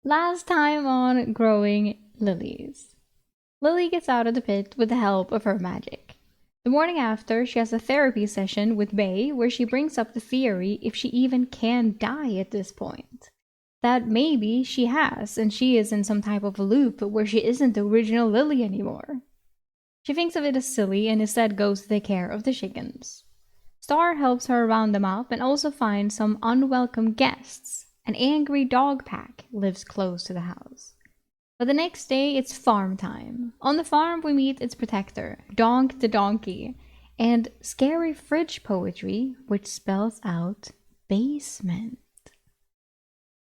Last time on Growing Lilies. Lily gets out of the pit with the help of her magic. The morning after, she has a therapy session with Bay where she brings up the theory if she even can die at this point. That maybe she has, and she is in some type of loop where she isn't the original Lily anymore. She thinks of it as silly and instead goes to take care of the chickens. Star helps her round them up and also finds some unwelcome guests. An angry dog pack lives close to the house. But the next day, it's farm time. On the farm, we meet its protector, Donk the Donkey, and scary fridge poetry, which spells out basement.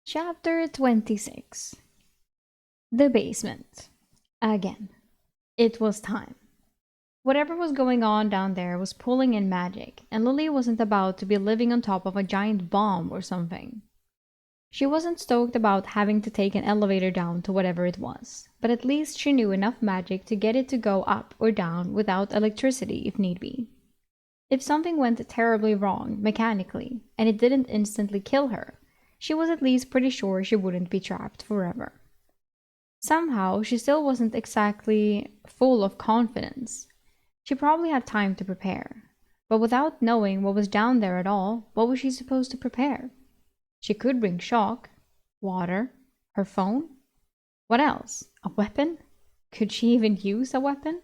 Chapter 26. The basement. Again. It was time. Whatever was going on down there was pulling in magic, and Lily wasn't about to be living on top of a giant bomb or something. She wasn't stoked about having to take an elevator down to whatever it was, but at least she knew enough magic to get it to go up or down without electricity if need be. If something went terribly wrong mechanically, and it didn't instantly kill her, she was at least pretty sure she wouldn't be trapped forever. Somehow, she still wasn't exactly full of confidence. She probably had time to prepare, but without knowing what was down there at all, what was she supposed to prepare? She could bring shock, water, her phone. What else? A weapon? Could she even use a weapon?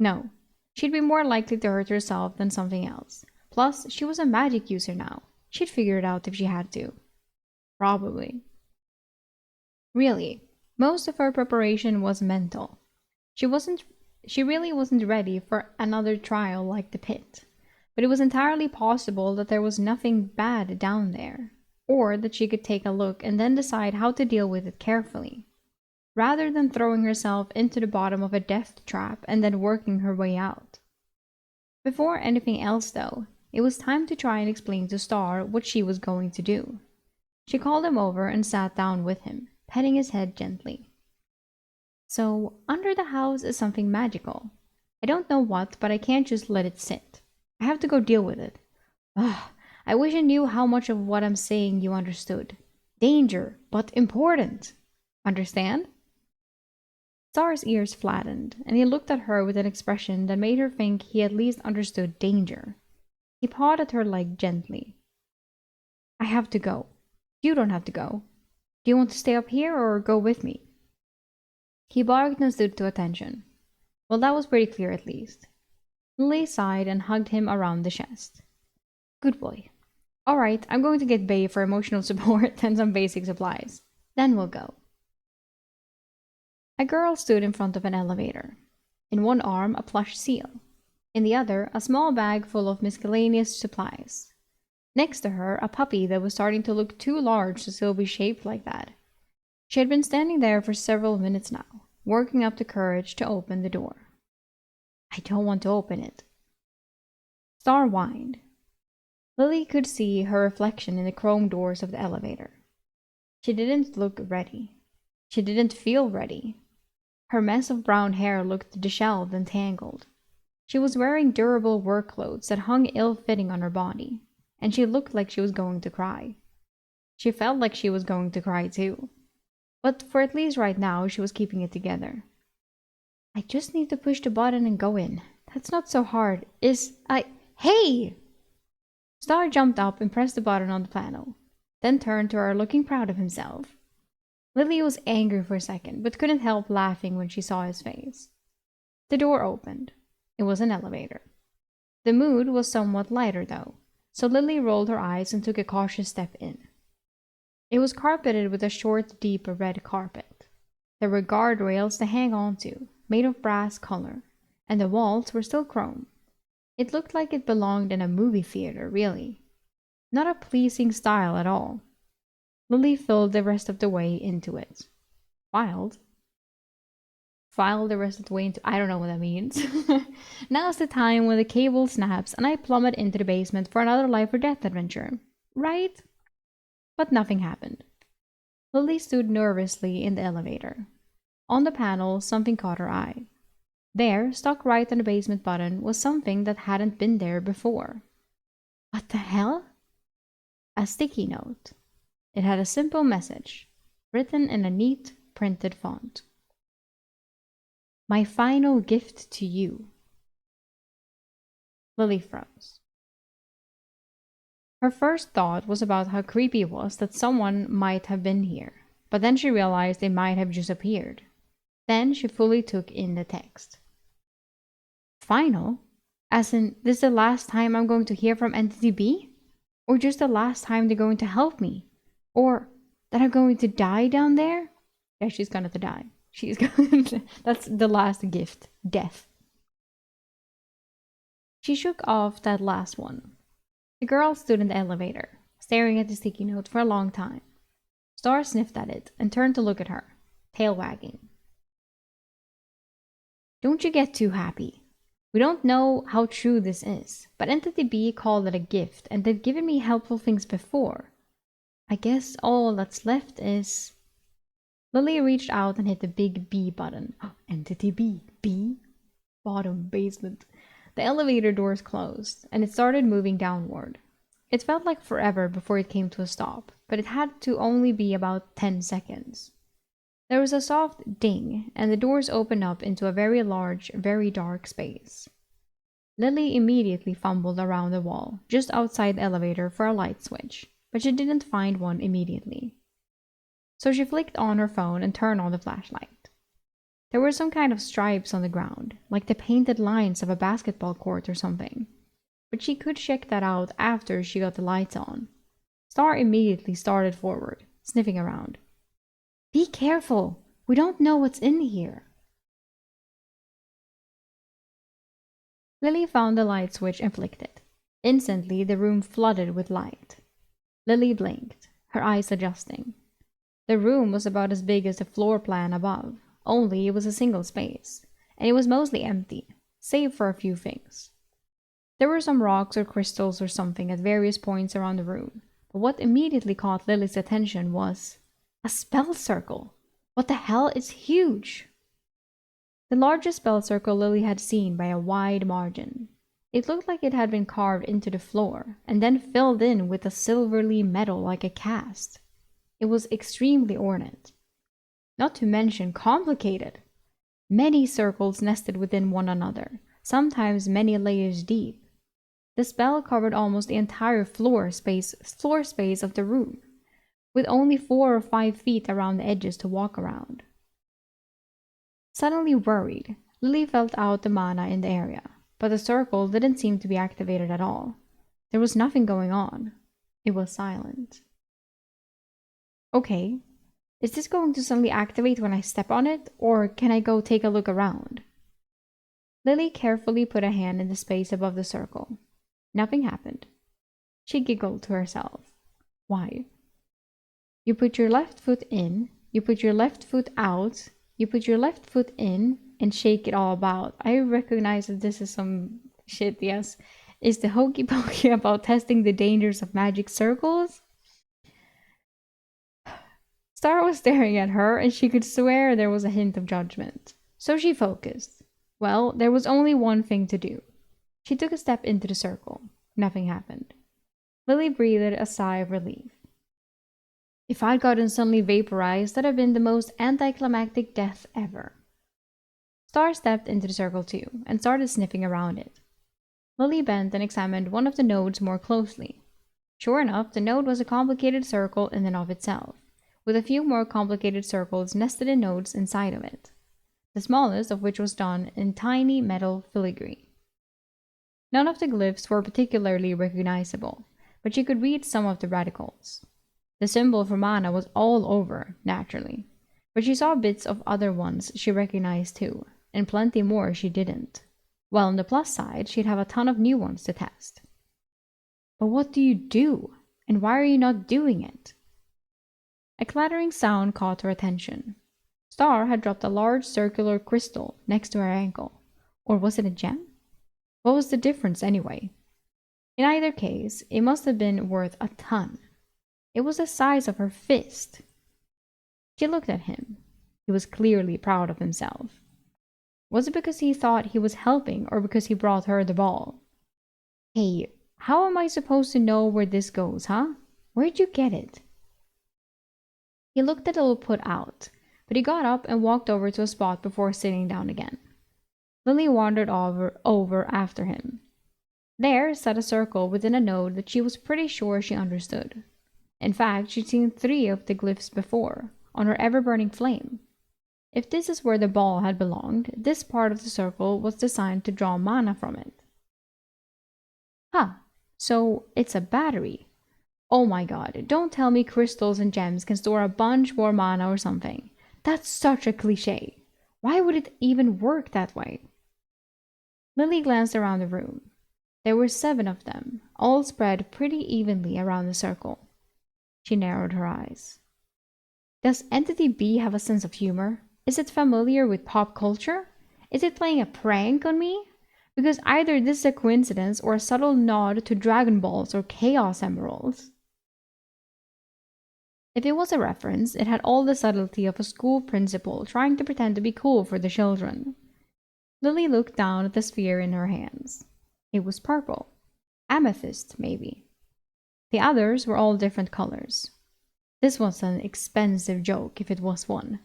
No, she'd be more likely to hurt herself than something else. Plus, she was a magic user now. She'd figure it out if she had to. Probably. Really, most of her preparation was mental. She really wasn't ready for another trial like the pit. But it was entirely possible that there was nothing bad down there, or that she could take a look and then decide how to deal with it carefully, rather than throwing herself into the bottom of a death trap and then working her way out. Before anything else, though, it was time to try and explain to Star what she was going to do. She called him over and sat down with him, petting his head gently. So, under the house is something magical. I don't know what, but I can't just let it sit. I have to go deal with it. Ugh, I wish I knew how much of what I'm saying you understood. Danger, but important. Understand? Star's ears flattened, and he looked at her with an expression that made her think he at least understood danger. He pawed at her leg gently. I have to go. You don't have to go. Do you want to stay up here or go with me? He barked and stood to attention. Well, that was pretty clear at least. Lily sighed and hugged him around the chest. Good boy. All right, I'm going to get Bay for emotional support and some basic supplies. Then we'll go. A girl stood in front of an elevator. In one arm, a plush seal. In the other, a small bag full of miscellaneous supplies. Next to her, a puppy that was starting to look too large to still be shaped like that. She had been standing there for several minutes now, working up the courage to open the door. I don't want to open it. Star whined. Lily could see her reflection in the chrome doors of the elevator. She didn't look ready. She didn't feel ready. Her mess of brown hair looked disheveled and tangled. She was wearing durable work clothes that hung ill-fitting on her body, and she looked like she was going to cry. She felt like she was going to cry too. But for at least right now, she was keeping it together. I just need to push the button and go in. That's not so hard. Hey! Star jumped up and pressed the button on the panel, then turned to her looking proud of himself. Lily was angry for a second, but couldn't help laughing when she saw his face. The door opened. It was an elevator. The mood was somewhat lighter, though, so Lily rolled her eyes and took a cautious step in. It was carpeted with a short, deep red carpet. There were guardrails to hang onto, made of brass color, and the walls were still chrome. It looked like it belonged in a movie theater, really. Not a pleasing style at all. Lily filled the rest of the way into it. Filed? File the rest of the way into... I don't know what that means. Now's the time when the cable snaps and I plummet into the basement for another life or death adventure. Right? But nothing happened. Lily stood nervously in the elevator. On the panel, something caught her eye. There, stuck right on the basement button, was something that hadn't been there before. What the hell? A sticky note. It had a simple message. written in a neat printed font. My final gift to you. Lily froze. Her first thought was about how creepy it was that someone might have been here, but then she realized they might have just appeared. Then she fully took in the text. Final? As in, this is the last time I'm going to hear from Entity B? Or just the last time they're going to help me? Or that I'm going to die down there? Yeah, she's going to die. She's going to... That's the last gift. Death. She shook off that last one. The girl stood in the elevator, staring at the sticky note for a long time. Star sniffed at it and turned to look at her, tail wagging. Don't you get too happy. We don't know how true this is, but Entity B called it a gift and they've given me helpful things before. I guess all that's left is... Lily reached out and hit the big B button. Entity B. B? Bottom basement. The elevator doors closed, and it started moving downward. It felt like forever before it came to a stop, but it had to only be about 10 seconds. There was a soft ding, and the doors opened up into a very large, very dark space. Lily immediately fumbled around the wall, just outside the elevator for a light switch, but she didn't find one immediately. So she flicked on her phone and turned on the flashlight. There were some kind of stripes on the ground, like the painted lines of a basketball court or something. But she could check that out after she got the lights on. Star immediately started forward, sniffing around. Be careful! We don't know what's in here. Lily found the light switch and flicked it. Instantly, the room flooded with light. Lily blinked, her eyes adjusting. The room was about as big as the floor plan above. Only it was a single space, and it was mostly empty, save for a few things. There were some rocks or crystals or something at various points around the room, but what immediately caught Lily's attention was a spell circle. What the hell? It's huge! The largest spell circle Lily had seen by a wide margin. It looked like it had been carved into the floor, and then filled in with a silvery metal like a cast. It was extremely ornate. Not to mention complicated. Many circles nested within one another, sometimes many layers deep. The spell covered almost the entire floor space of the room, with only 4 or 5 feet around the edges to walk around. Suddenly worried, Lily felt out the mana in the area, but the circle didn't seem to be activated at all. There was nothing going on. It was silent. Okay. Is this going to suddenly activate when I step on it, or can I go take a look around? Lily carefully put a hand in the space above the circle. Nothing happened. She giggled to herself. Why? You put your left foot in, you put your left foot out, you put your left foot in, and shake it all about. I recognize that this is some shit, yes. Is the hokey pokey about testing the dangers of magic circles? Star was staring at her, and she could swear there was a hint of judgment. So she focused. Well, there was only one thing to do. She took a step into the circle. Nothing happened. Lily breathed a sigh of relief. If I'd gotten suddenly vaporized, that'd have been the most anticlimactic death ever. Star stepped into the circle too, and started sniffing around it. Lily bent and examined one of the nodes more closely. Sure enough, the node was a complicated circle in and of itself, with a few more complicated circles nested in nodes inside of it, the smallest of which was done in tiny metal filigree. None of the glyphs were particularly recognizable, but she could read some of the radicals. The symbol for mana was all over, naturally, but she saw bits of other ones she recognized too, and plenty more she didn't. While on the plus side, she'd have a ton of new ones to test. But what do you do? And why are you not doing it? A clattering sound caught her attention. Star had dropped a large circular crystal next to her ankle. Or was it a gem? What was the difference anyway? In either case, it must have been worth a ton. It was the size of her fist. She looked at him. He was clearly proud of himself. Was it because he thought he was helping, or because he brought her the ball? Hey, how am I supposed to know where this goes, huh? Where'd you get it? He looked a little put out, but he got up and walked over to a spot before sitting down again. Lily wandered over after him. There sat a circle within a node that she was pretty sure she understood. In fact, she'd seen 3 of the glyphs before, on her ever-burning flame. If this is where the ball had belonged, this part of the circle was designed to draw mana from it. Huh, so it's a battery. Oh my god, don't tell me crystals and gems can store a bunch more mana or something. That's such a cliche. Why would it even work that way? Lily glanced around the room. There were 7 of them, all spread pretty evenly around the circle. She narrowed her eyes. Does Entity B have a sense of humor? Is it familiar with pop culture? Is it playing a prank on me? Because either this is a coincidence or a subtle nod to Dragon Balls or Chaos Emeralds. If it was a reference, it had all the subtlety of a school principal trying to pretend to be cool for the children. Lily looked down at the sphere in her hands. It was purple. Amethyst, maybe. The others were all different colors. This was an expensive joke, if it was one.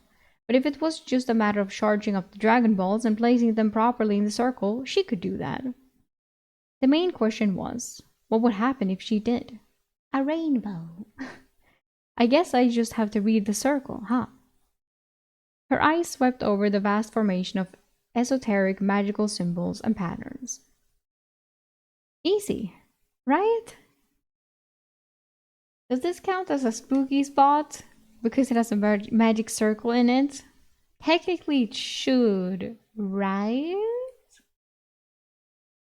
But if it was just a matter of charging up the Dragon Balls and placing them properly in the circle, she could do that. The main question was, what would happen if she did? A rainbow. I guess I just have to read the circle, huh? Her eyes swept over the vast formation of esoteric magical symbols and patterns. Easy, right? Does this count as a spooky spot? Because it has a magic circle in it? Technically it should, right?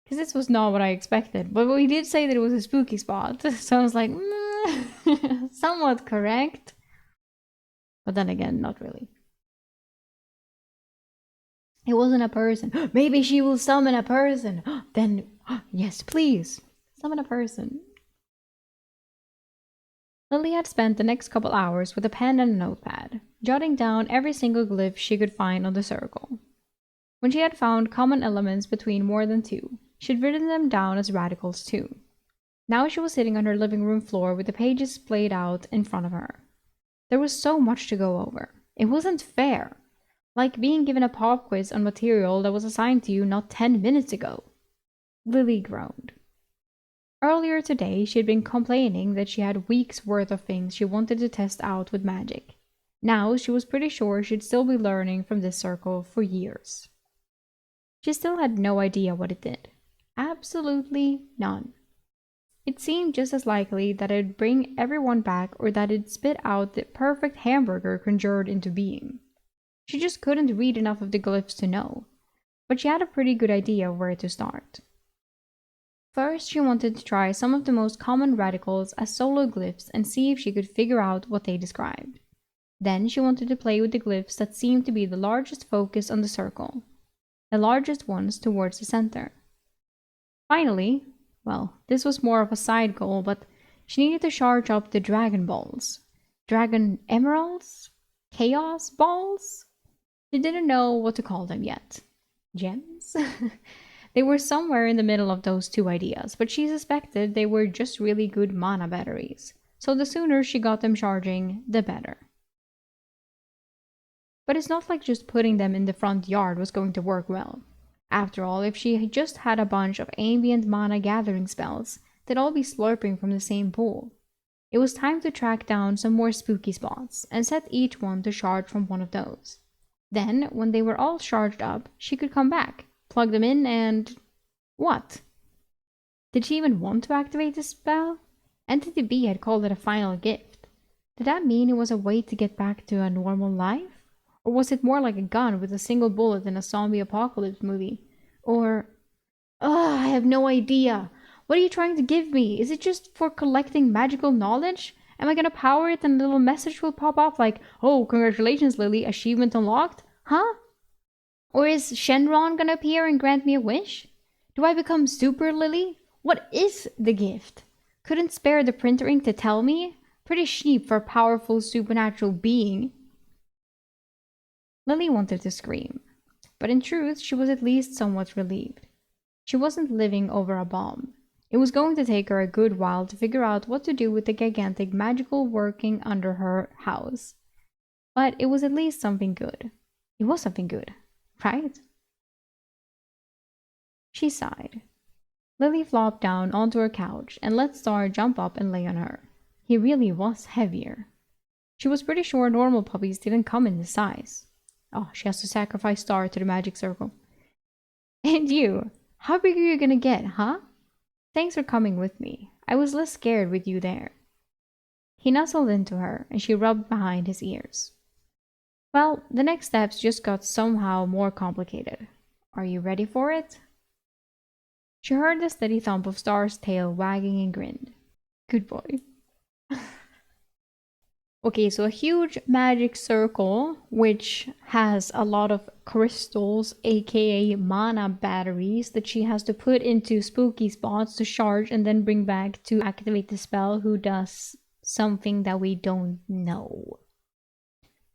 Because this was not what I expected. But we did say that it was a spooky spot. So I was like, somewhat correct. But then again, not really. It wasn't a person. Maybe she will summon a person. Then, yes, please. Summon a person. Lily had spent the next couple hours with a pen and a notepad, jotting down every single glyph she could find on the circle. When she had found common elements between more than 2, she'd written them down as radicals too. Now she was sitting on her living room floor with the pages splayed out in front of her. There was so much to go over. It wasn't fair. Like being given a pop quiz on material that was assigned to you not 10 minutes ago. Lily groaned. Earlier today, she had been complaining that she had weeks' worth of things she wanted to test out with magic. Now she was pretty sure she'd still be learning from this circle for years. She still had no idea what it did. Absolutely none. It seemed just as likely that it'd bring everyone back or that it'd spit out the perfect hamburger conjured into being. She just couldn't read enough of the glyphs to know, but she had a pretty good idea of where to start. First, she wanted to try some of the most common radicals as solo glyphs and see if she could figure out what they described. Then she wanted to play with the glyphs that seemed to be the largest focus on the circle, the largest ones towards the center. Finally, well, this was more of a side goal, but she needed to charge up the Dragon Balls. Dragon Emeralds? Chaos Balls? She didn't know what to call them yet. Gems? They were somewhere in the middle of those 2 ideas, but she suspected they were just really good mana batteries, so the sooner she got them charging, the better. But it's not like just putting them in the front yard was going to work well. After all, if she just had a bunch of ambient mana gathering spells, they'd all be slurping from the same pool. It was time to track down some more spooky spots, and set each one to charge from one of those. Then, when they were all charged up, she could come back, plug them in, and... what? Did she even want to activate the spell? Entity B had called it a final gift. Did that mean it was a way to get back to a normal life? Or was it more like a gun with a single bullet in a zombie apocalypse movie? Or... I have no idea. What are you trying to give me? Is it just for collecting magical knowledge? Am I gonna power it and a little message will pop up like, oh, congratulations, Lily, achievement unlocked? Huh? Or is Shenron gonna appear and grant me a wish? Do I become Super Lily? What is the gift? Couldn't spare the printer ink to tell me? Pretty cheap for a powerful supernatural being. Lily wanted to scream, but in truth she was at least somewhat relieved. She wasn't living over a bomb. It was going to take her a good while to figure out what to do with the gigantic magical working under her house. But it was at least something good. It was something good, right? She sighed. Lily flopped down onto her couch and let Star jump up and lay on her. He really was heavier. She was pretty sure normal puppies didn't come in this size. Oh, she has to sacrifice Star to the magic circle. And you, how big are you gonna get, huh? Thanks for coming with me. I was less scared with you there. He nuzzled into her, and she rubbed behind his ears. Well, the next steps just got somehow more complicated. Are you ready for it? She heard the steady thump of Star's tail wagging and grinned. Good boy. Okay, so a huge magic circle, which has a lot of crystals, aka mana batteries, that she has to put into spooky spots to charge and then bring back to activate the spell, who does something that we don't know.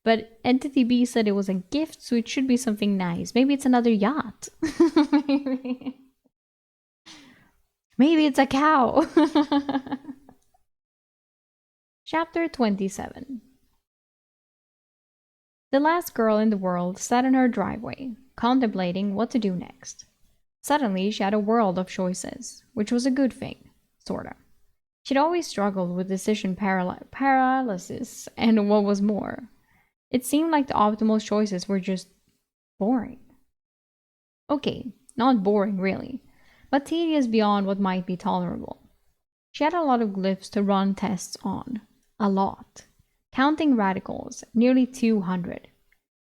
But Entity B said it was a gift, so it should be something nice. Maybe it's another yacht. Maybe it's a cow. Chapter 27. The last girl in the world sat in her driveway, contemplating what to do next. Suddenly, she had a world of choices, which was a good thing, sorta. She'd always struggled with decision paralysis, and what was more, it seemed like the optimal choices were just boring. Okay, not boring really, but tedious beyond what might be tolerable. She had a lot of glyphs to run tests on. A lot. Counting radicals, nearly 200.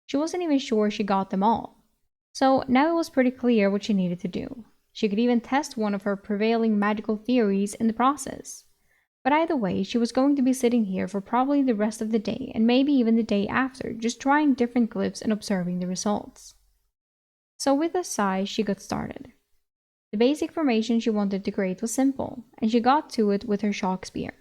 She wasn't even sure she got them all. So now it was pretty clear what she needed to do. She could even test one of her prevailing magical theories in the process. But either way, she was going to be sitting here for probably the rest of the day, and maybe even the day after, just trying different glyphs and observing the results. So with a sigh, she got started. The basic formation she wanted to create was simple, and she got to it with her shock spear.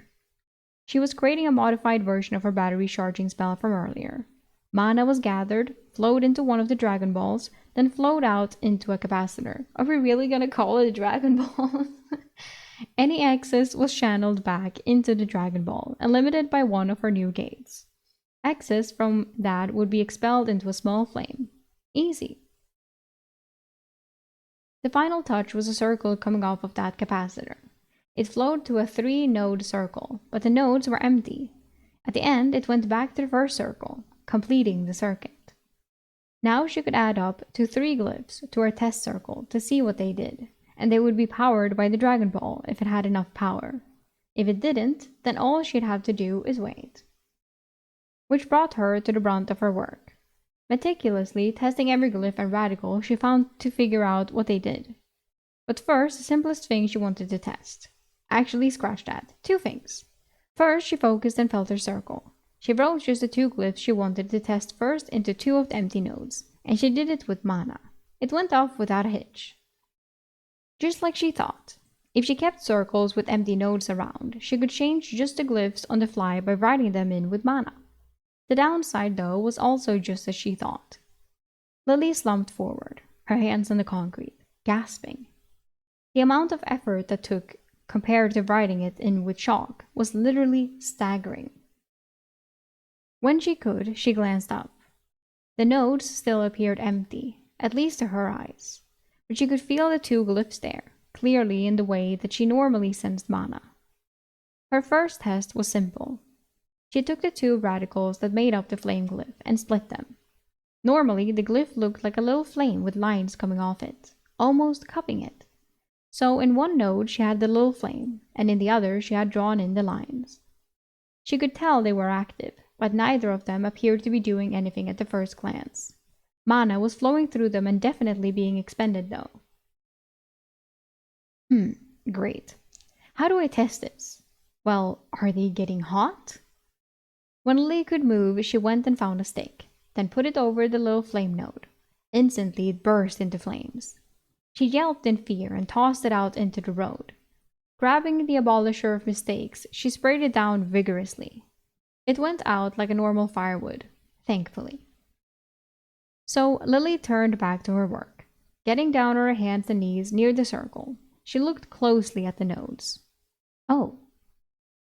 She was creating a modified version of her battery charging spell from earlier. Mana was gathered, flowed into one of the Dragon Balls, then flowed out into a capacitor. Are we really gonna call it a Dragon Ball? Any excess was channeled back into the Dragon Ball and limited by one of her new gates. Excess from that would be expelled into a small flame. Easy. The final touch was a circle coming off of that capacitor. It flowed to a 3-node circle, but the nodes were empty. At the end, it went back to the first circle, completing the circuit. Now she could add up to 3 glyphs to her test circle to see what they did, and they would be powered by the Dragon Ball if it had enough power. If it didn't, then all she'd have to do is wait. Which brought her to the brunt of her work. Meticulously testing every glyph and radical she found to figure out what they did. But first, the simplest thing she wanted to test. Actually, scratch that. 2 things. First, she focused and felt her circle. She wrote just the 2 glyphs she wanted to test first into 2 of the empty nodes, and she did it with mana. It went off without a hitch. Just like she thought. If she kept circles with empty nodes around, she could change just the glyphs on the fly by writing them in with mana. The downside, though, was also just as she thought. Lily slumped forward, her hands on the concrete, gasping. The amount of effort that took compared to writing it in with chalk was literally staggering. When she could, she glanced up. The nodes still appeared empty, at least to her eyes, but she could feel the 2 glyphs there, clearly in the way that she normally sensed mana. Her first test was simple. She took the 2 radicals that made up the flame glyph and split them. Normally, the glyph looked like a little flame with lines coming off it, almost cupping it. So in one node she had the little flame, and in the other she had drawn in the lines. She could tell they were active, but neither of them appeared to be doing anything at the first glance. Mana was flowing through them and definitely being expended though. Great. How do I test this? Well, are they getting hot? When Lily could move, she went and found a stick, then put it over the little flame node. Instantly it burst into flames. She yelped in fear and tossed it out into the road. Grabbing the abolisher of mistakes, she sprayed it down vigorously. It went out like a normal firewood, thankfully. So Lily turned back to her work. Getting down on her hands and knees near the circle, she looked closely at the nodes. Oh,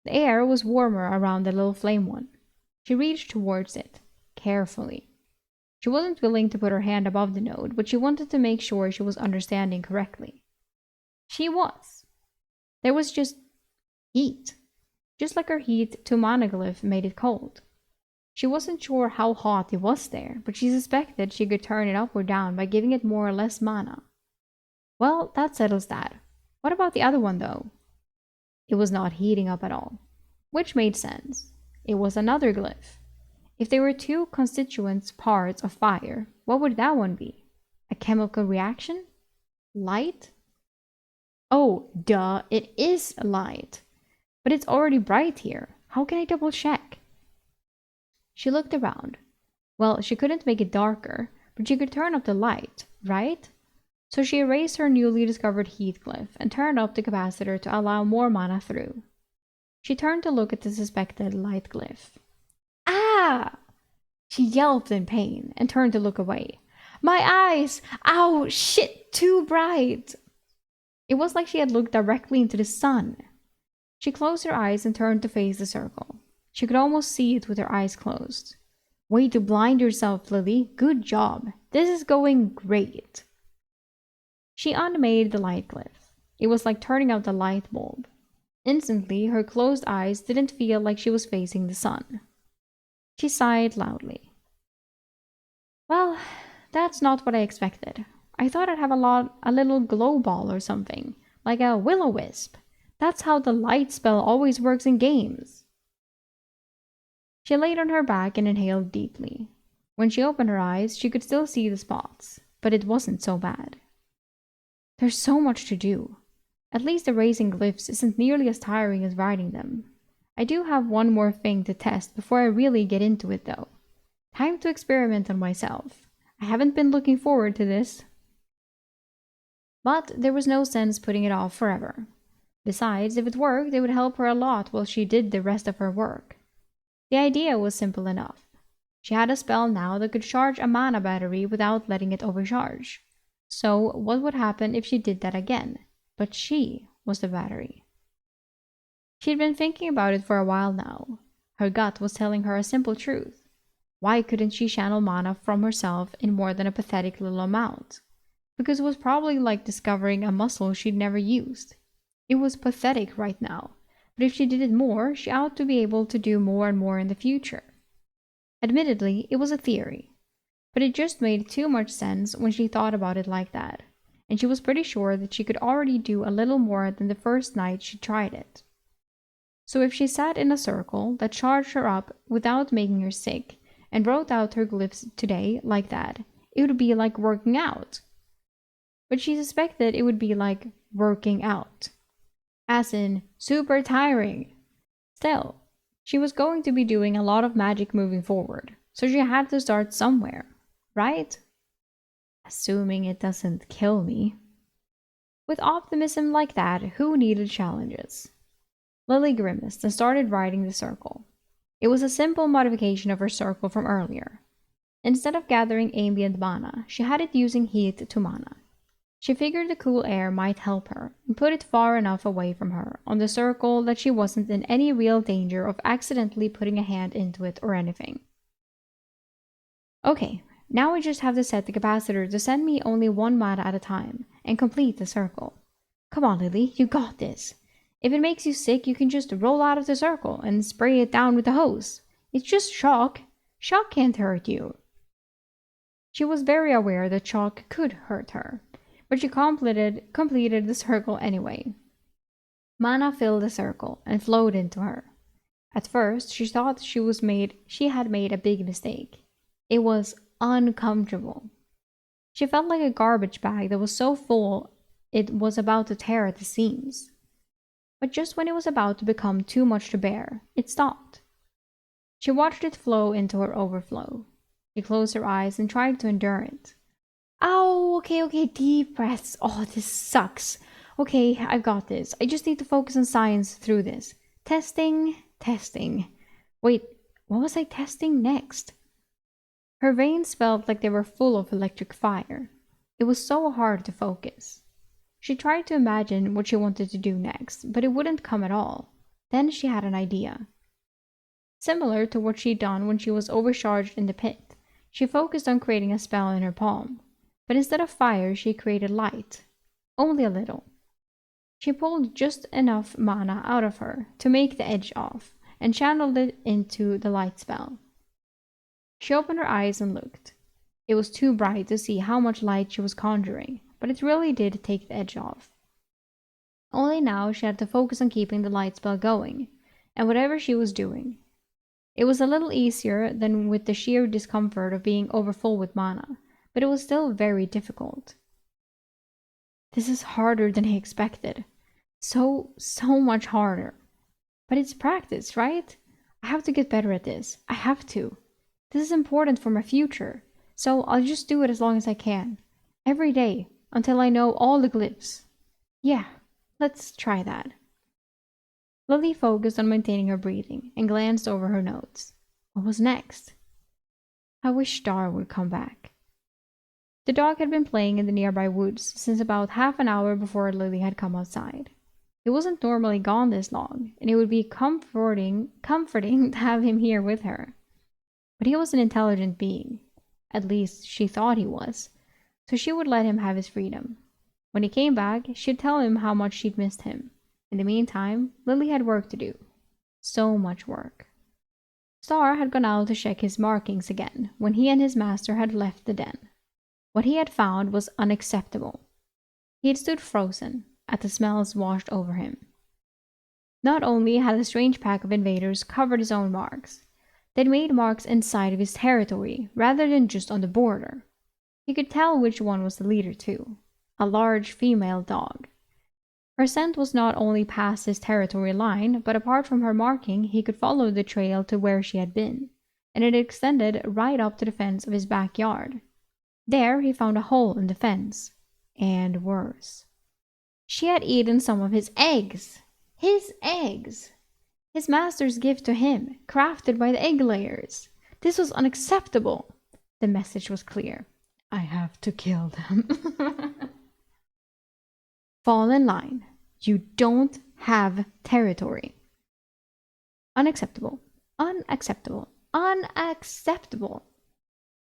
the air was warmer around the little flame one. She reached towards it, carefully. She wasn't willing to put her hand above the node, but she wanted to make sure she was understanding correctly. She was. There was just heat. Just like her heat to monoglyph made it cold. She wasn't sure how hot it was there, but she suspected she could turn it up or down by giving it more or less mana. Well, that settles that. What about the other one, though? It was not heating up at all, which made sense. It was another glyph. If there were two constituent parts of fire, what would that one be? A chemical reaction? Light? Oh, duh, it is light. But it's already bright here. How can I double check? She looked around. Well, she couldn't make it darker, but she could turn up the light, right? So she erased her newly discovered heat glyph and turned up the capacitor to allow more mana through. She turned to look at the suspected light glyph. Ah! She yelped in pain and turned to look away. My eyes! Ow! Shit! Too bright! It was like she had looked directly into the sun. She closed her eyes and turned to face the circle. She could almost see it with her eyes closed. Way to blind yourself, Lily. Good job. This is going great. She unmade the light glyph. It was like turning out the light bulb. Instantly, her closed eyes didn't feel like she was facing the sun. She sighed loudly. Well, that's not what I expected. I thought I'd have a little glow ball or something, like a will-o-wisp. That's how the light spell always works in games. She laid on her back and inhaled deeply. When she opened her eyes, she could still see the spots, but it wasn't so bad. There's so much to do. At least erasing glyphs isn't nearly as tiring as writing them. I do have one more thing to test before I really get into it, though. Time to experiment on myself. I haven't been looking forward to this. But there was no sense putting it off forever. Besides, if it worked, it would help her a lot while she did the rest of her work. The idea was simple enough. She had a spell now that could charge a mana battery without letting it overcharge. So what would happen if she did that again? But she was the battery. She'd been thinking about it for a while now. Her gut was telling her a simple truth. Why couldn't she channel mana from herself in more than a pathetic little amount? Because it was probably like discovering a muscle she'd never used. It was pathetic right now, but if she did it more, she ought to be able to do more and more in the future. Admittedly, it was a theory, but it just made too much sense when she thought about it like that, and she was pretty sure that she could already do a little more than the first night she tried it. So if she sat in a circle that charged her up without making her sick and wrote out her glyphs today like that, it would be like working out. But she suspected it would be like working out. As in, super tiring. Still, she was going to be doing a lot of magic moving forward, so she had to start somewhere, right? Assuming it doesn't kill me. With optimism like that, who needed challenges? Lily grimaced and started writing the circle. It was a simple modification of her circle from earlier. Instead of gathering ambient mana, she had it using heat to mana. She figured the cool air might help her, and put it far enough away from her on the circle that she wasn't in any real danger of accidentally putting a hand into it or anything. Okay, now I just have to set the capacitor to send me only one mana at a time, and complete the circle. Come on, Lily, you got this. If it makes you sick, you can just roll out of the circle and spray it down with the hose. It's just shock. Shock can't hurt you. She was very aware that shock could hurt her, but she completed the circle anyway. Mana filled the circle and flowed into her. At first, she thought she had made a big mistake. It was uncomfortable. She felt like a garbage bag that was so full it was about to tear at the seams. But just when it was about to become too much to bear, it stopped. She watched it flow into her overflow. She closed her eyes and tried to endure it. Ow, okay, deep breaths. Oh, this sucks. Okay, I've got this. I just need to focus on science through this. Testing. Wait, what was I testing next? Her veins felt like they were full of electric fire. It was so hard to focus. She tried to imagine what she wanted to do next, but it wouldn't come at all. Then she had an idea. Similar to what she'd done when she was overcharged in the pit, she focused on creating a spell in her palm. But instead of fire, she created light. Only a little. She pulled just enough mana out of her to make the edge off, and channeled it into the light spell. She opened her eyes and looked. It was too bright to see how much light she was conjuring, but it really did take the edge off. Only now she had to focus on keeping the light spell going, and whatever she was doing. It was a little easier than with the sheer discomfort of being overfull with mana, but it was still very difficult. This is harder than he expected. So much harder. But it's practice, right? I have to get better at this. I have to. This is important for my future, so I'll just do it as long as I can. Every day, until I know all the glyphs. Yeah, let's try that. Lily focused on maintaining her breathing and glanced over her notes. What was next? I wish Star would come back. The dog had been playing in the nearby woods since about half an hour before Lily had come outside. He wasn't normally gone this long, and it would be comforting to have him here with her. But he was an intelligent being. At least she thought he was, so she would let him have his freedom. When he came back, she'd tell him how much she'd missed him. In the meantime, Lily had work to do. So much work. Star had gone out to check his markings again when he and his master had left the den. What he had found was unacceptable. He had stood frozen as the smells washed over him. Not only had a strange pack of invaders covered his own marks, they'd made marks inside of his territory rather than just on the border. He could tell which one was the leader too, a large female dog. Her scent was not only past his territory line, but apart from her marking, he could follow the trail to where she had been, and it extended right up to the fence of his backyard. There he found a hole in the fence, and worse. She had eaten some of his eggs! His eggs! His master's gift to him, crafted by the egg layers. This was unacceptable. The message was clear. I have to kill them. Fall in line. You don't have territory. Unacceptable. Unacceptable. Unacceptable.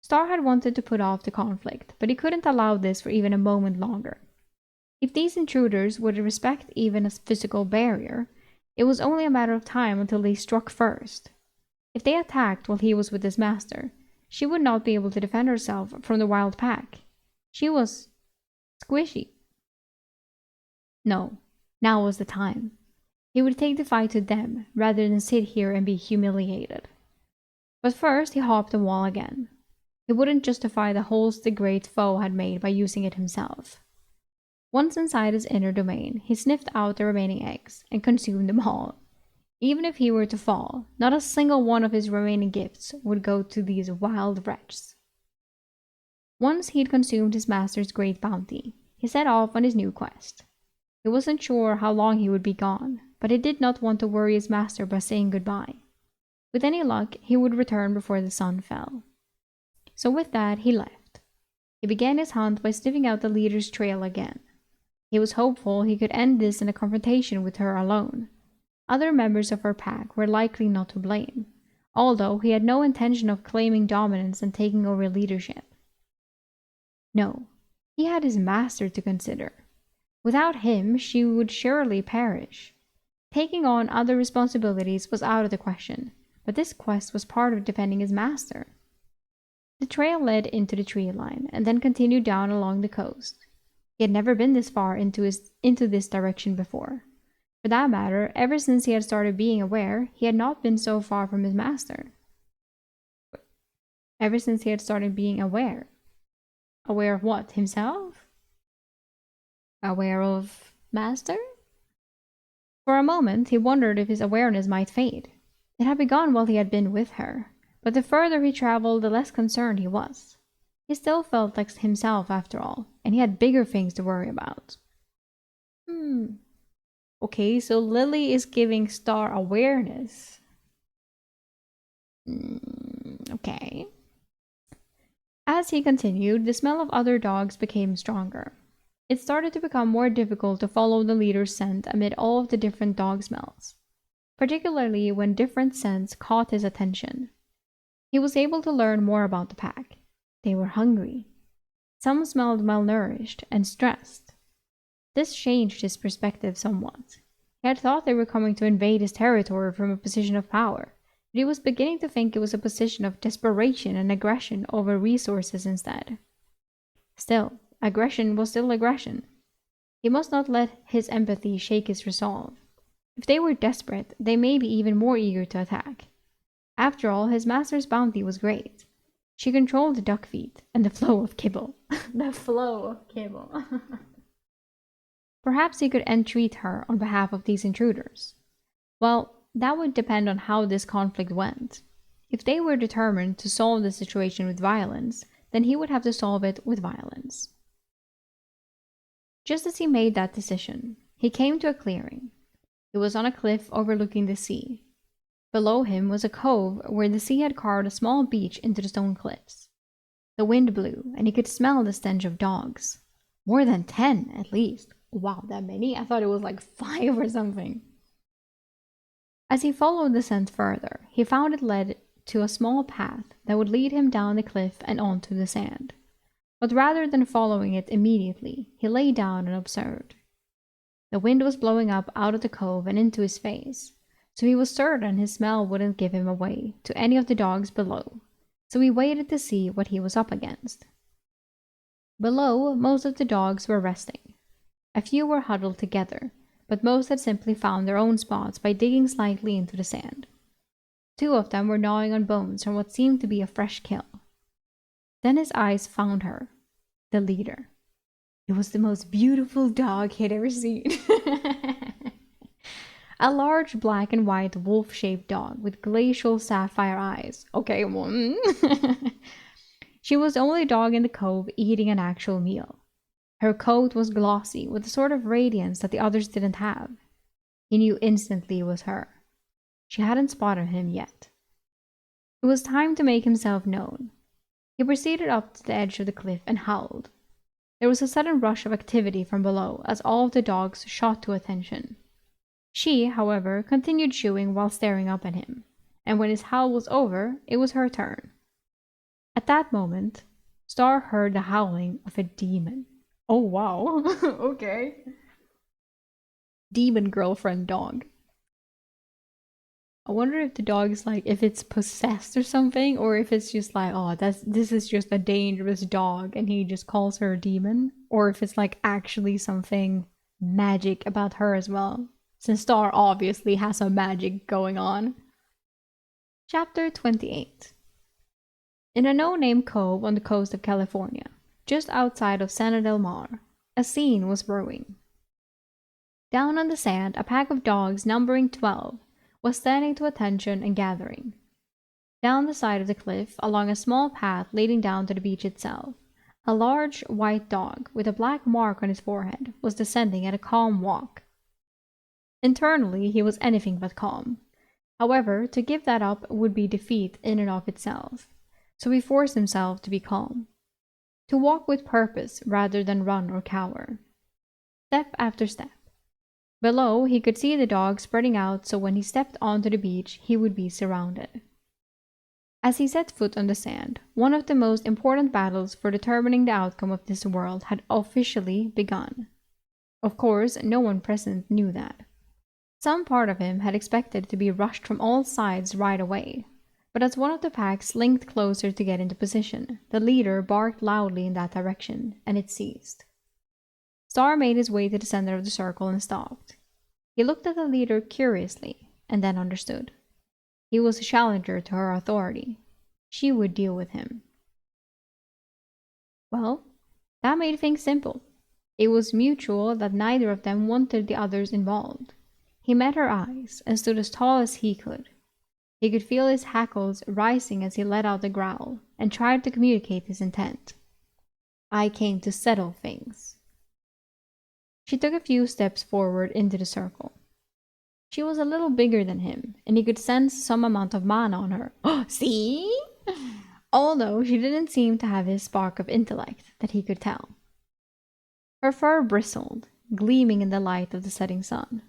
Star had wanted to put off the conflict, but he couldn't allow this for even a moment longer. If these intruders would respect even a physical barrier, it was only a matter of time until they struck first. If they attacked while he was with his master, she would not be able to defend herself from the wild pack. She was squishy. No, now was the time. He would take the fight to them rather than sit here and be humiliated. But first he hopped the wall again. He wouldn't justify the holes the great foe had made by using it himself. Once inside his inner domain, he sniffed out the remaining eggs and consumed them all. Even if he were to fall, not a single one of his remaining gifts would go to these wild wretches. Once he'd consumed his master's great bounty, he set off on his new quest. He wasn't sure how long he would be gone, but he did not want to worry his master by saying goodbye. With any luck, he would return before the sun fell. So with that, he left. He began his hunt by sniffing out the leader's trail again. He was hopeful he could end this in a confrontation with her alone. Other members of her pack were likely not to blame, although he had no intention of claiming dominance and taking over leadership. No, he had his master to consider. Without him, she would surely perish. Taking on other responsibilities was out of the question, but this quest was part of defending his master. The trail led into the tree line and then continued down along the coast. He had never been this far into this direction before. For that matter, ever since he had started being aware, he had not been so far from his master. Ever since he had started being aware. Aware of what? Himself? Aware of master? For a moment, he wondered if his awareness might fade. It had begun while he had been with her, but the further he traveled, the less concerned he was. He still felt like himself after all, and he had bigger things to worry about. Okay, so Lily is giving Star awareness. Okay. As he continued, the smell of other dogs became stronger. It started to become more difficult to follow the leader's scent amid all of the different dog smells. particularly when different scents caught his attention. He was able to learn more about the pack. They were hungry. Some smelled malnourished and stressed. This changed his perspective somewhat. He had thought they were coming to invade his territory from a position of power, but he was beginning to think it was a position of desperation and aggression over resources instead. Still, aggression was still aggression. He must not let his empathy shake his resolve. If they were desperate, they may be even more eager to attack. After all, his master's bounty was great. She controlled the duck feet and the flow of kibble. The flow of kibble. Perhaps he could entreat her on behalf of these intruders. Well, that would depend on how this conflict went. If they were determined to solve the situation with violence, then he would have to solve it with violence. Just as he made that decision, he came to a clearing. It was on a cliff overlooking the sea. Below him was a cove where the sea had carved a small beach into the stone cliffs. The wind blew, and he could smell the stench of dogs. More than 10, at least. Wow, that many? I thought it was like 5 or something. As he followed the scent further, he found it led to a small path that would lead him down the cliff and onto the sand. But rather than following it immediately, he lay down and observed. The wind was blowing up out of the cove and into his face, so he was certain his smell wouldn't give him away to any of the dogs below, so he waited to see what he was up against. Below, most of the dogs were resting. A few were huddled together, but most had simply found their own spots by digging slightly into the sand. 2 of them were gnawing on bones from what seemed to be a fresh kill. Then his eyes found her, the leader. It was the most beautiful dog he had ever seen. A large black and white wolf-shaped dog with glacial sapphire eyes. Okay, one. She was the only dog in the cove eating an actual meal. Her coat was glossy with a sort of radiance that the others didn't have. He knew instantly it was her. She hadn't spotted him yet. It was time to make himself known. He proceeded up to the edge of the cliff and howled. There was a sudden rush of activity from below as all of the dogs shot to attention. She, however, continued chewing while staring up at him, and when his howl was over, it was her turn. At that moment, Star heard the howling of a demon. Oh wow, okay. Demon girlfriend dog. I wonder if the dog is like, if it's possessed or something, or if it's just like, oh, this is just a dangerous dog and he just calls her a demon, or if it's like actually something magic about her as well, since Star obviously has some magic going on. Chapter 28. In a no-name cove on the coast of California, just outside of Sana del Mar, a scene was brewing. Down on the sand, a pack of dogs numbering 12 was standing to attention and gathering. Down the side of the cliff, along a small path leading down to the beach itself, a large white dog with a black mark on his forehead was descending at a calm walk. Internally, he was anything but calm. However, to give that up would be defeat in and of itself, so he forced himself to be calm. To walk with purpose rather than run or cower. Step after step. Below, he could see the dog spreading out so when he stepped onto the beach, he would be surrounded. As he set foot on the sand, one of the most important battles for determining the outcome of this world had officially begun. Of course, no one present knew that. Some part of him had expected to be rushed from all sides right away, but as one of the packs linked closer to get into position, the leader barked loudly in that direction, and it ceased. Star made his way to the center of the circle and stopped. He looked at the leader curiously, and then understood. He was a challenger to her authority. She would deal with him. Well, that made things simple. It was mutual that neither of them wanted the others involved. He met her eyes and stood as tall as he could. He could feel his hackles rising as he let out a growl and tried to communicate his intent. I came to settle things. She took a few steps forward into the circle. She was a little bigger than him, and he could sense some amount of mana on her. See? Although she didn't seem to have his spark of intellect that he could tell. Her fur bristled, gleaming in the light of the setting sun.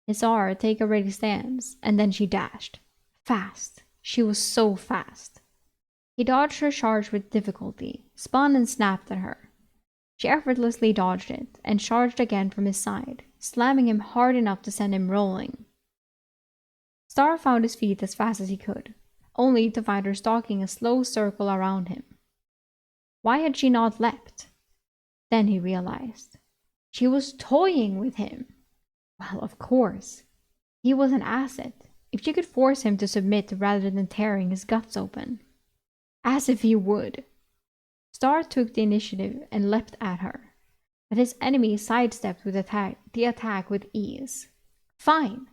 He saw her take a ready stance, and then she dashed. Fast. She was so fast. He dodged her charge with difficulty, spun and snapped at her. She effortlessly dodged it, and charged again from his side, slamming him hard enough to send him rolling. Star found his feet as fast as he could, only to find her stalking a slow circle around him. Why had she not leapt? Then he realized. She was toying with him. Well, of course. He was an asset. If she could force him to submit rather than tearing his guts open. As if he would. Star took the initiative and leapt at her, but his enemy sidestepped with the attack with ease. Fine.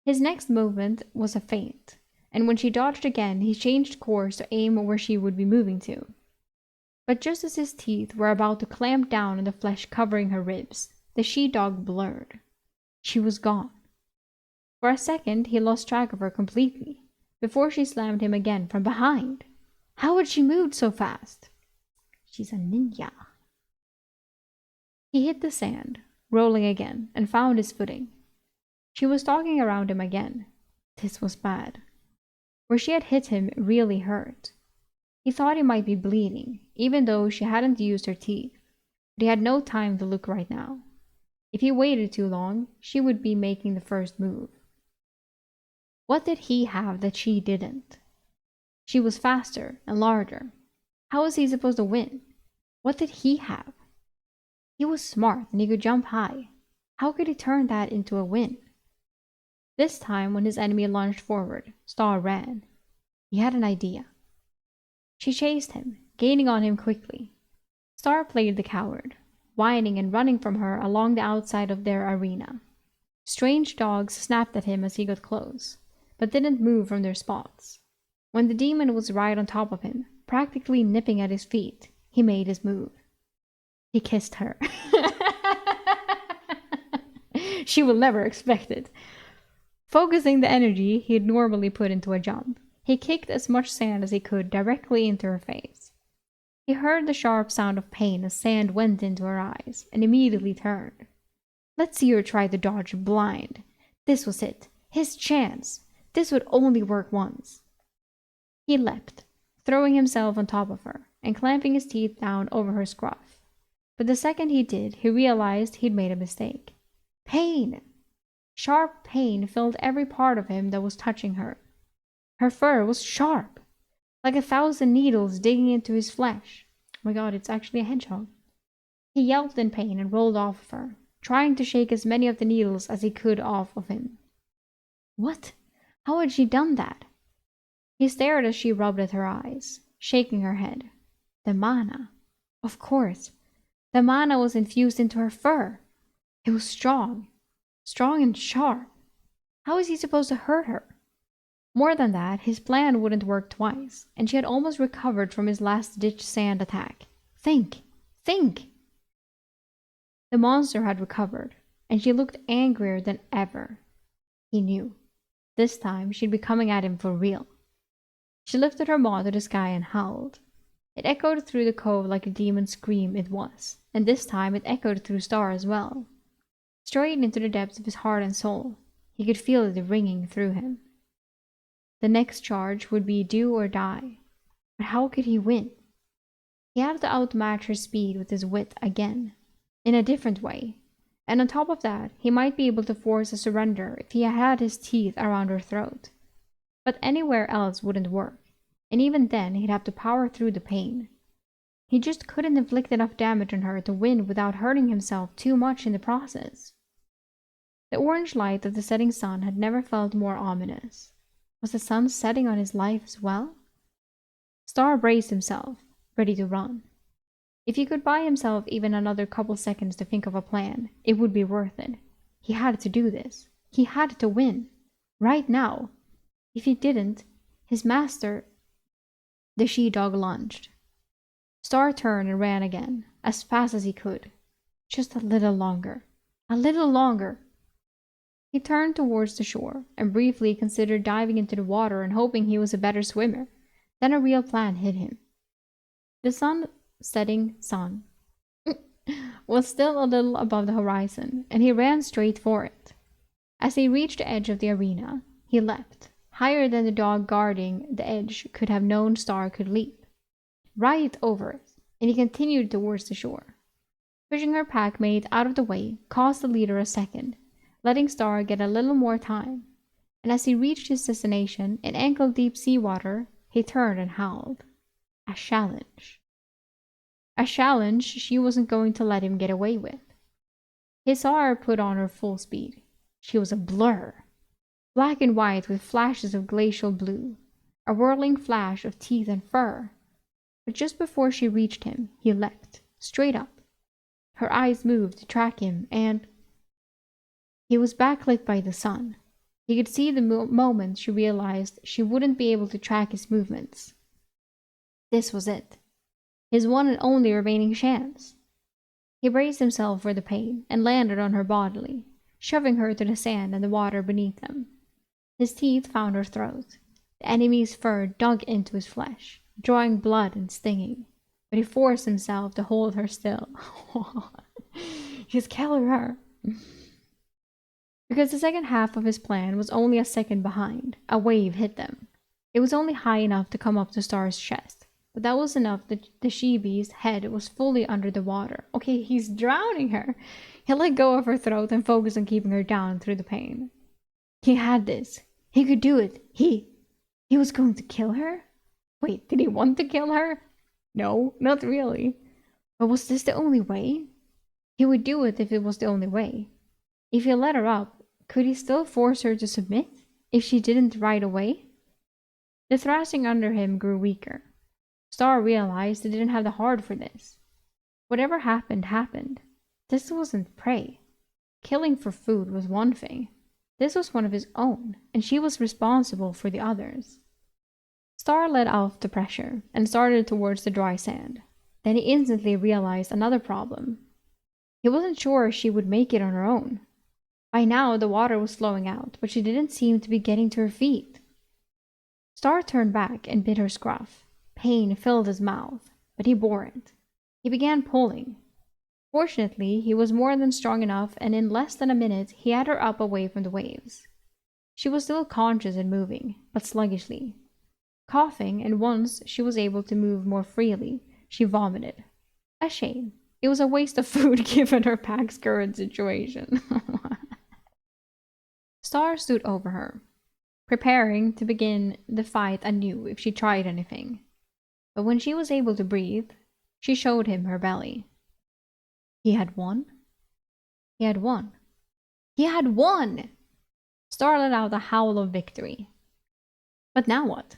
His next movement was a feint, and when she dodged again, he changed course to aim where she would be moving to. But just as his teeth were about to clamp down on the flesh covering her ribs, the she-dog blurred. She was gone. For a second, he lost track of her completely, before she slammed him again from behind. How had she moved so fast? She's a ninja. He hit the sand, rolling again, and found his footing. She was stalking around him again. This was bad. Where she had hit him really hurt. He thought he might be bleeding, even though she hadn't used her teeth, but he had no time to look right now. If he waited too long, she would be making the first move. What did he have that she didn't? She was faster and larger. How was he supposed to win? What did he have? He was smart and he could jump high. How could he turn that into a win? This time, when his enemy lunged forward, Star ran. He had an idea. She chased him, gaining on him quickly. Star played the coward, whining and running from her along the outside of their arena. Strange dogs snapped at him as he got close, but didn't move from their spots. When the demon was right on top of him, practically nipping at his feet, he made his move. He kissed her. She will never expect it. Focusing the energy he'd normally put into a jump, he kicked as much sand as he could directly into her face. He heard the sharp sound of pain as sand went into her eyes, and immediately turned. Let's see her try to dodge blind. This was it. His chance. This would only work once. He leapt, throwing himself on top of her, and clamping his teeth down over her scruff. But the second he did, he realized he'd made a mistake. Pain! Sharp pain filled every part of him that was touching her. Her fur was sharp, like 1,000 needles digging into his flesh. Oh my god, it's actually a hedgehog. He yelped in pain and rolled off of her, trying to shake as many of the needles as he could off of him. What? How had she done that? He stared as she rubbed at her eyes, shaking her head. The mana. Of course. The mana was infused into her fur. It was strong. Strong and sharp. How was he supposed to hurt her? More than that, his plan wouldn't work twice, and she had almost recovered from his last-ditch sand attack. Think! Think! The monster had recovered, and she looked angrier than ever. He knew. This time, she'd be coming at him for real. She lifted her maw to the sky and howled. It echoed through the cove like a demon's scream it was, and this time it echoed through Star as well. Straight into the depths of his heart and soul, he could feel it ringing through him. The next charge would be do or die, but how could he win? He had to outmatch her speed with his wit again, in a different way, and on top of that, he might be able to force a surrender if he had his teeth around her throat. But anywhere else wouldn't work, and even then he'd have to power through the pain. He just couldn't inflict enough damage on her to win without hurting himself too much in the process. The orange light of the setting sun had never felt more ominous. Was the sun setting on his life as well? Star braced himself, ready to run. If he could buy himself even another couple seconds to think of a plan, it would be worth it. He had to do this. He had to win. Right now. If he didn't, his master... The she-dog lunged. Star turned and ran again, as fast as he could. Just a little longer. A little longer. He turned towards the shore and briefly considered diving into the water and hoping he was a better swimmer. Then a real plan hit him. The setting sun was still a little above the horizon, and he ran straight for it. As he reached the edge of the arena, he leapt, higher than the dog guarding the edge could have known Star could leap, right over it, and he continued towards the shore. Pushing her packmate out of the way cost the leader a second, letting Star get a little more time, and as he reached his destination in ankle-deep seawater, he turned and howled. A challenge. A challenge she wasn't going to let him get away with. He saw her put on her full speed. She was a blur, black and white with flashes of glacial blue, a whirling flash of teeth and fur. But just before she reached him, he leapt, straight up. Her eyes moved to track him, and he was backlit by the sun. He could see the moment she realized she wouldn't be able to track his movements. This was it. His one and only remaining chance. He braced himself for the pain and landed on her bodily, shoving her to the sand and the water beneath them. His teeth found her throat. The enemy's fur dug into his flesh, drawing blood and stinging, but he forced himself to hold her still. He's killing her. Because the second half of his plan was only a second behind, a wave hit them. It was only high enough to come up to Star's chest, but that was enough that the she-beast's head was fully under the water. Okay, he's drowning her. He let go of her throat and focused on keeping her down through the pain. He had this. He could do it. He was going to kill her? Wait, did he want to kill her? No, not really. But was this the only way? He would do it if it was the only way. If he let her up, could he still force her to submit if she didn't right away? The thrashing under him grew weaker. Star realized he didn't have the heart for this. Whatever happened, happened. This wasn't prey. Killing for food was one thing. This was one of his own, and she was responsible for the others. Star let off the pressure and started towards the dry sand. Then he instantly realized another problem. He wasn't sure she would make it on her own. By now the water was flowing out, but she didn't seem to be getting to her feet. Star turned back and bit her scruff. Pain filled his mouth, but he bore it. He began pulling. Fortunately, he was more than strong enough, and in less than a minute he had her up away from the waves. She was still conscious and moving, but sluggishly. Coughing, and once she was able to move more freely, she vomited. A shame. It was a waste of food given her pack's current situation. Star stood over her, preparing to begin the fight anew if she tried anything. But when she was able to breathe, she showed him her belly. He had won. He had won. He had won! Star let out a howl of victory. But now what?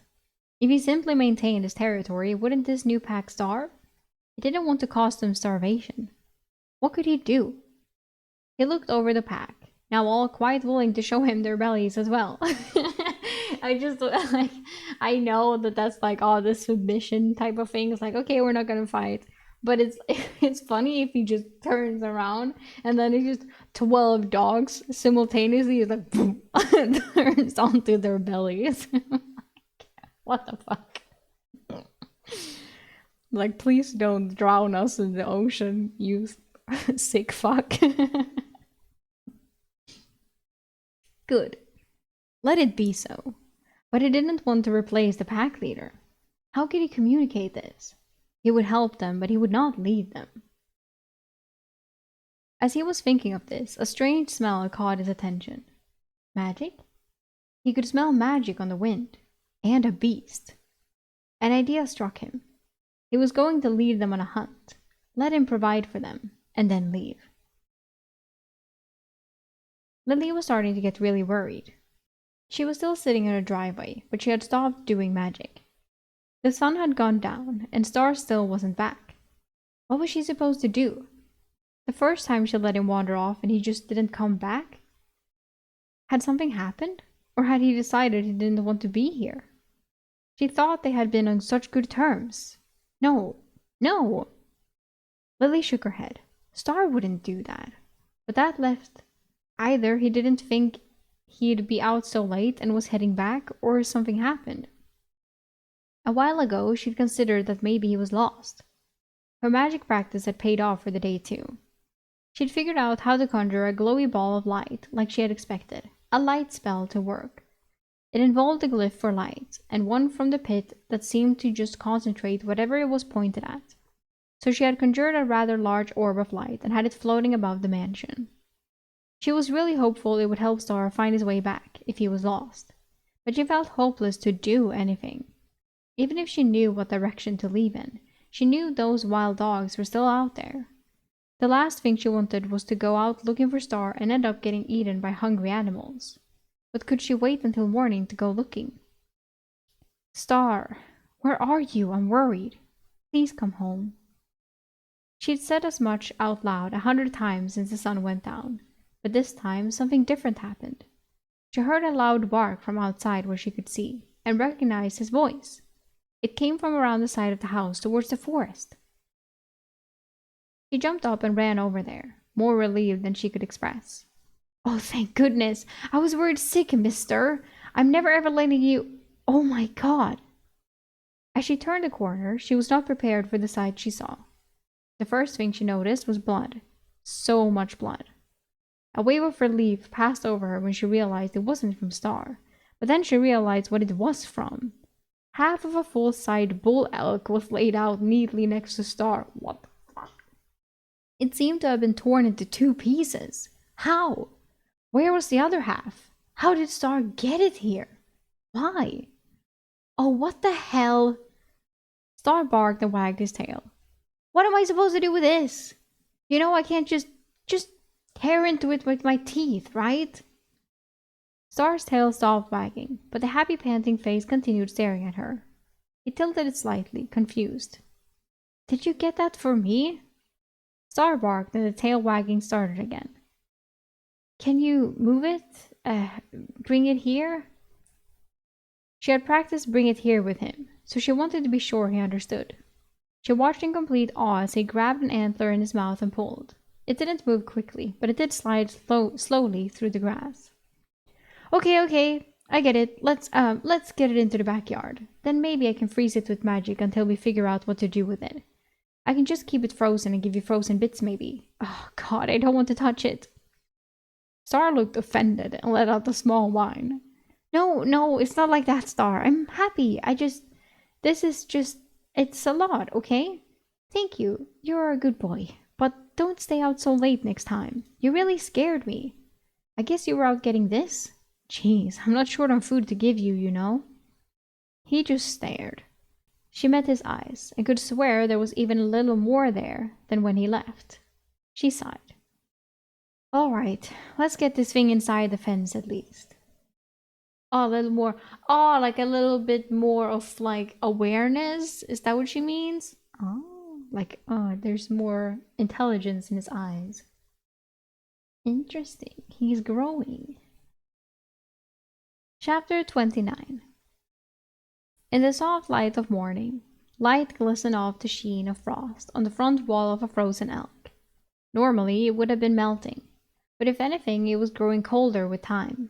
If he simply maintained his territory, wouldn't this new pack starve? He didn't want to cost them starvation. What could he do? He looked over the pack, now all quite willing to show him their bellies as well. I know that that's like, oh, this submission type of thing. It's like, okay, we're not gonna fight. But it's funny if he just turns around and then it's just 12 dogs simultaneously is like boom, turns onto their bellies. What the fuck? Like, please don't drown us in the ocean, you sick fuck. Good. Let it be so. But he didn't want to replace the pack leader. How could he communicate this? He would help them, but he would not lead them. As he was thinking of this, a strange smell caught his attention. Magic? He could smell magic on the wind. And a beast. An idea struck him. He was going to lead them on a hunt, let him provide for them, and then leave. Lily was starting to get really worried. She was still sitting in her driveway, but she had stopped doing magic. The sun had gone down, and Star still wasn't back. What was she supposed to do? The first time she let him wander off and he just didn't come back? Had something happened? Or had he decided he didn't want to be here? She thought they had been on such good terms. No. Lily shook her head. Star wouldn't do that. But that left either he didn't think he'd be out so late and was heading back, or something happened. A while ago, she'd considered that maybe he was lost. Her magic practice had paid off for the day too. She'd figured out how to conjure a glowy ball of light like she had expected, a light spell to work. It involved a glyph for light, and one from the pit that seemed to just concentrate whatever it was pointed at. So she had conjured a rather large orb of light and had it floating above the mansion. She was really hopeful it would help Star find his way back if he was lost, but she felt hopeless to do anything. Even if she knew what direction to leave in, she knew those wild dogs were still out there. The last thing she wanted was to go out looking for Star and end up getting eaten by hungry animals. But could she wait until morning to go looking? Star, where are you? I'm worried. Please come home. She'd said as much out loud 100 times since the sun went down, but this time something different happened. She heard a loud bark from outside where she could see, and recognized his voice. It came from around the side of the house towards the forest. She jumped up and ran over there, more relieved than she could express. Oh, thank goodness! I was worried sick, mister! I'm never ever letting you— Oh my God! As she turned the corner, she was not prepared for the sight she saw. The first thing she noticed was blood. So much blood. A wave of relief passed over her when she realized it wasn't from Star, but then she realized what it was from. Half of a full-sized bull elk was laid out neatly next to Star. What the fuck? It seemed to have been torn into 2 pieces. How? Where was the other half? How did Star get it here? Why? Oh, what the hell? Star barked and wagged his tail. What am I supposed to do with this? You know I can't just tear into it with my teeth, right? Star's tail stopped wagging, but the happy panting face continued staring at her. He tilted it slightly, confused. Did you get that for me? Star barked and the tail wagging started again. Can you move it? Bring it here? She had practiced bring it here with him, so she wanted to be sure he understood. She watched in complete awe as he grabbed an antler in his mouth and pulled. It didn't move quickly, but it did slide slowly through the grass. Okay, I get it. Let's get it into the backyard. Then maybe I can freeze it with magic until we figure out what to do with it. I can just keep it frozen and give you frozen bits maybe. Oh God, I don't want to touch it. Star looked offended and let out a small whine. No, it's not like that, Star. I'm happy. It's a lot, okay? Thank you. You're a good boy. But don't stay out so late next time. You really scared me. I guess you were out getting this? Jeez, I'm not short on food to give you, you know. He just stared. She met his eyes and could swear there was even a little more there than when he left. She sighed. All right, let's get this thing inside the fence at least. Oh, a little more. Oh, like a little bit more of like awareness? Is that what she means? Oh, there's more intelligence in his eyes. Interesting. He's growing. Chapter 29. In the soft light of morning, light glistened off the sheen of frost on the front wall of a frozen elk. Normally, it would have been melting, but if anything, it was growing colder with time.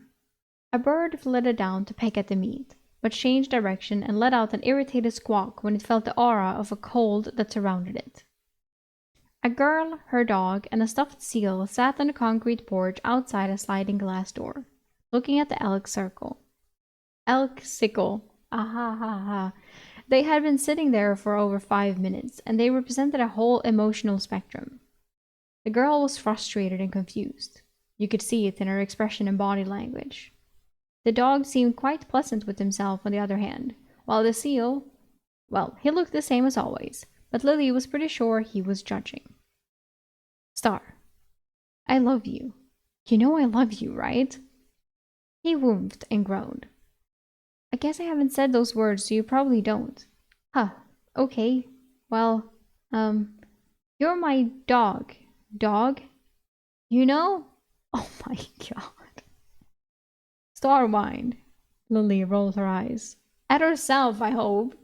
A bird flitted down to peck at the meat, but changed direction and let out an irritated squawk when it felt the aura of a cold that surrounded it. A girl, her dog, and a stuffed seal sat on the concrete porch outside a sliding glass door, looking at the elk circle. Elk sickle. Ah ha ha. They had been sitting there for over 5 minutes, and they represented a whole emotional spectrum. The girl was frustrated and confused. You could see it in her expression and body language. The dog seemed quite pleasant with himself on the other hand, while the seal, well, he looked the same as always, but Lily was pretty sure he was judging. Star, I love you. You know I love you, right? He whooped and groaned. I guess I haven't said those words, so you probably don't. Huh, okay. Well, you're my dog. Dog? You know? Oh my God. Star whined. Lily rolled her eyes. At herself, I hope.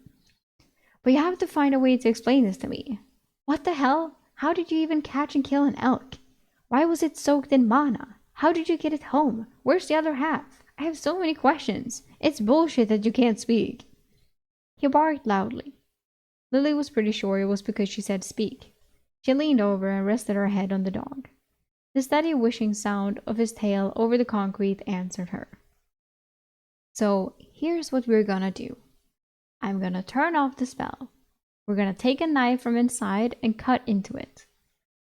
But you have to find a way to explain this to me. What the hell? How did you even catch and kill an elk? Why was it soaked in mana? How did you get it home? Where's the other half? I have so many questions. It's bullshit that you can't speak. He barked loudly. Lily was pretty sure it was because she said speak. She leaned over and rested her head on the dog. The steady whooshing sound of his tail over the concrete answered her. So here's what we're gonna do. I'm gonna turn off the spell. We're gonna take a knife from inside and cut into it.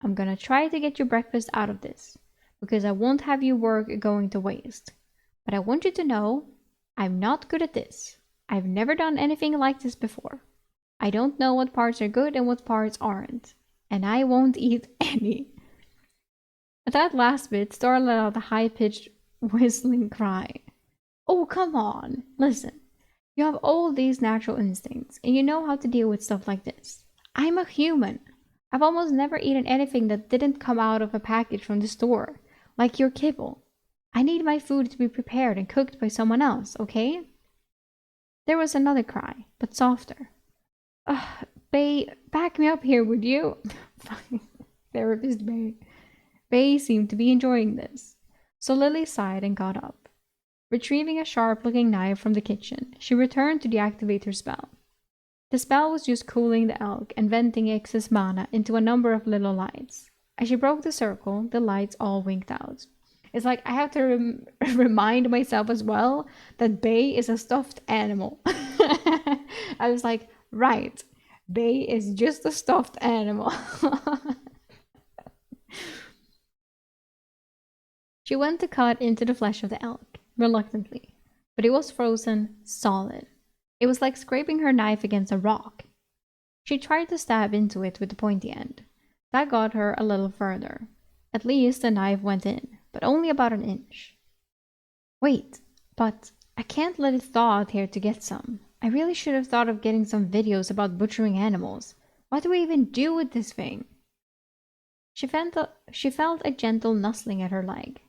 I'm gonna try to get your breakfast out of this, because I won't have your work going to waste. But I want you to know, I'm not good at this. I've never done anything like this before. I don't know what parts are good and what parts aren't. And I won't eat any. At that last bit, Star let out a high-pitched whistling cry. Oh, come on. Listen. You have all these natural instincts, and you know how to deal with stuff like this. I'm a human. I've almost never eaten anything that didn't come out of a package from the store, like your kibble. I need my food to be prepared and cooked by someone else, okay? There was another cry, but softer. Bay, back me up here, would you? Therapist Bay. Bay seemed to be enjoying this, so Lily sighed and got up. Retrieving a sharp-looking knife from the kitchen, she returned to deactivate her spell. The spell was just cooling the elk and venting excess mana into a number of little lights. As she broke the circle, the lights all winked out. It's like I have to remind myself as well that Bay is a stuffed animal. I was like, right, Bay is just a stuffed animal. She went to cut into the flesh of the elk, reluctantly, but it was frozen solid. It was like scraping her knife against a rock. She tried to stab into it with the pointy end. That got her a little further. At least the knife went in, but only about an inch. Wait, but I can't let it thaw out here to get some. I really should have thought of getting some videos about butchering animals. What do we even do with this thing? She felt a gentle nuzzling at her leg.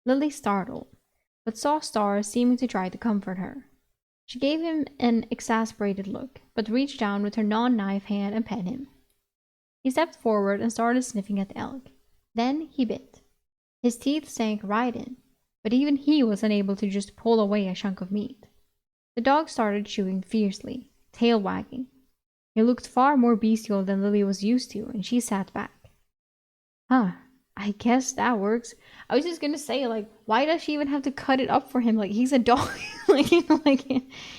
Lily startled, but saw Star seeming to try to comfort her. She gave him an exasperated look, but reached down with her non-knife hand and pet him. He stepped forward and started sniffing at the elk. Then he bit. His teeth sank right in, but even he was unable to just pull away a chunk of meat. The dog started chewing fiercely, tail wagging. He looked far more bestial than Lily was used to, and she sat back. Huh, I guess that works. I was just gonna say, like, why does she even have to cut it up for him? Like, he's a dog. Like, you know, like,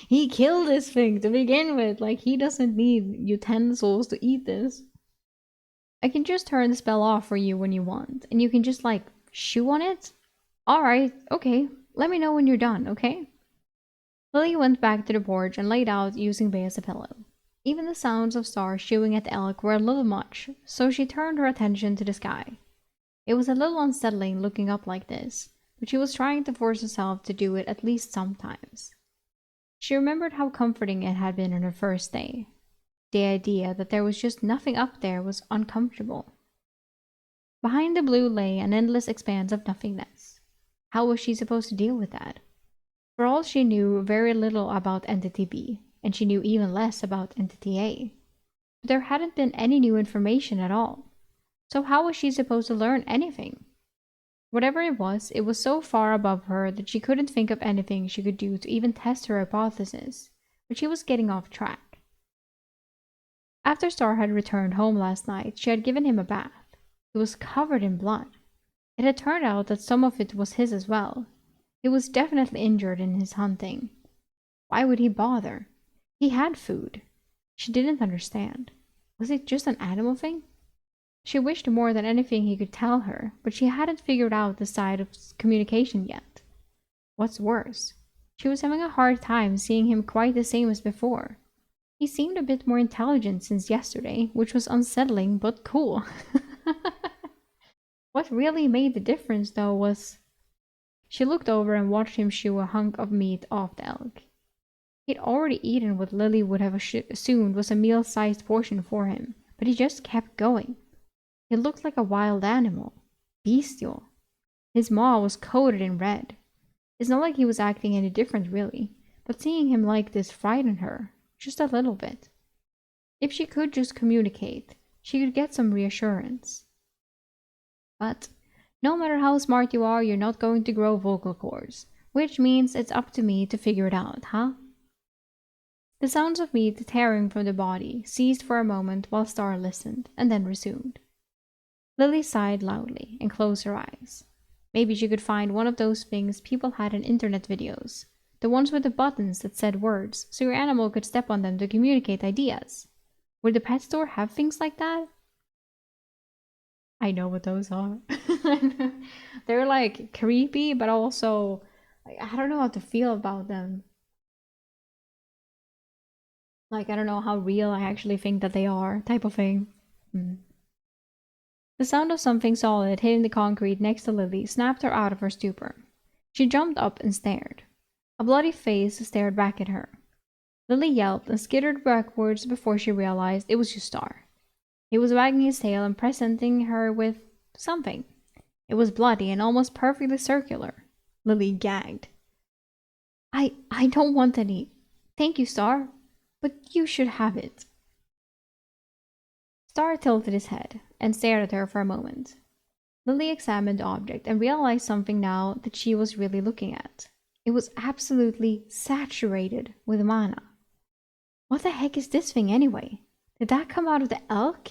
he killed this thing to begin with. Like, he doesn't need utensils to eat this. I can just turn the spell off for you when you want, and you can just, like, chew on it? Alright, okay. Let me know when you're done, okay? Lily went back to the porch and laid out using Bay as a pillow. Even the sounds of Star chewing at the elk were a little much, so she turned her attention to the sky. It was a little unsettling looking up like this, but she was trying to force herself to do it at least sometimes. She remembered how comforting it had been on her first day. The idea that there was just nothing up there was uncomfortable. Behind the blue lay an endless expanse of nothingness. How was she supposed to deal with that? For all she knew very little about Entity B, and she knew even less about Entity A. But there hadn't been any new information at all. So how was she supposed to learn anything? Whatever it was so far above her that she couldn't think of anything she could do to even test her hypothesis, but she was getting off track. After Star had returned home last night, she had given him a bath. He was covered in blood. It had turned out that some of it was his as well. He was definitely injured in his hunting. Why would he bother? He had food. She didn't understand. Was it just an animal thing? She wished more than anything he could tell her, but she hadn't figured out the side of communication yet. What's worse, she was having a hard time seeing him quite the same as before. He seemed a bit more intelligent since yesterday, which was unsettling but cool. What really made the difference, though, was... She looked over and watched him chew a hunk of meat off the elk. He'd already eaten what Lily would have assumed was a meal-sized portion for him, but he just kept going. He looked like a wild animal. Bestial. His maw was coated in red. It's not like he was acting any different, really, but seeing him like this frightened her, just a little bit. If she could just communicate, she could get some reassurance. But no matter how smart you are, you're not going to grow vocal cords, which means it's up to me to figure it out, huh? The sounds of meat tearing from the body ceased for a moment while Star listened, and then resumed. Lily sighed loudly and closed her eyes. Maybe she could find one of those things people had in internet videos. The ones with the buttons that said words, so your animal could step on them to communicate ideas. Would the pet store have things like that? I know what those are. They're like creepy, but also, I don't know how to feel about them. Like, I don't know how real I actually think that they are, type of thing. Hmm. The sound of something solid hitting the concrete next to Lily snapped her out of her stupor. She jumped up and stared. A bloody face stared back at her. Lily yelped and skittered backwards before she realized it was just Star. He was wagging his tail and presenting her with something. It was bloody and almost perfectly circular. Lily gagged. I don't want any. Thank you, Star, but you should have it. Star tilted his head and stared at her for a moment. Lily examined the object and realized something now that she was really looking at. It was absolutely saturated with mana. What the heck is this thing anyway? Did that come out of the elk?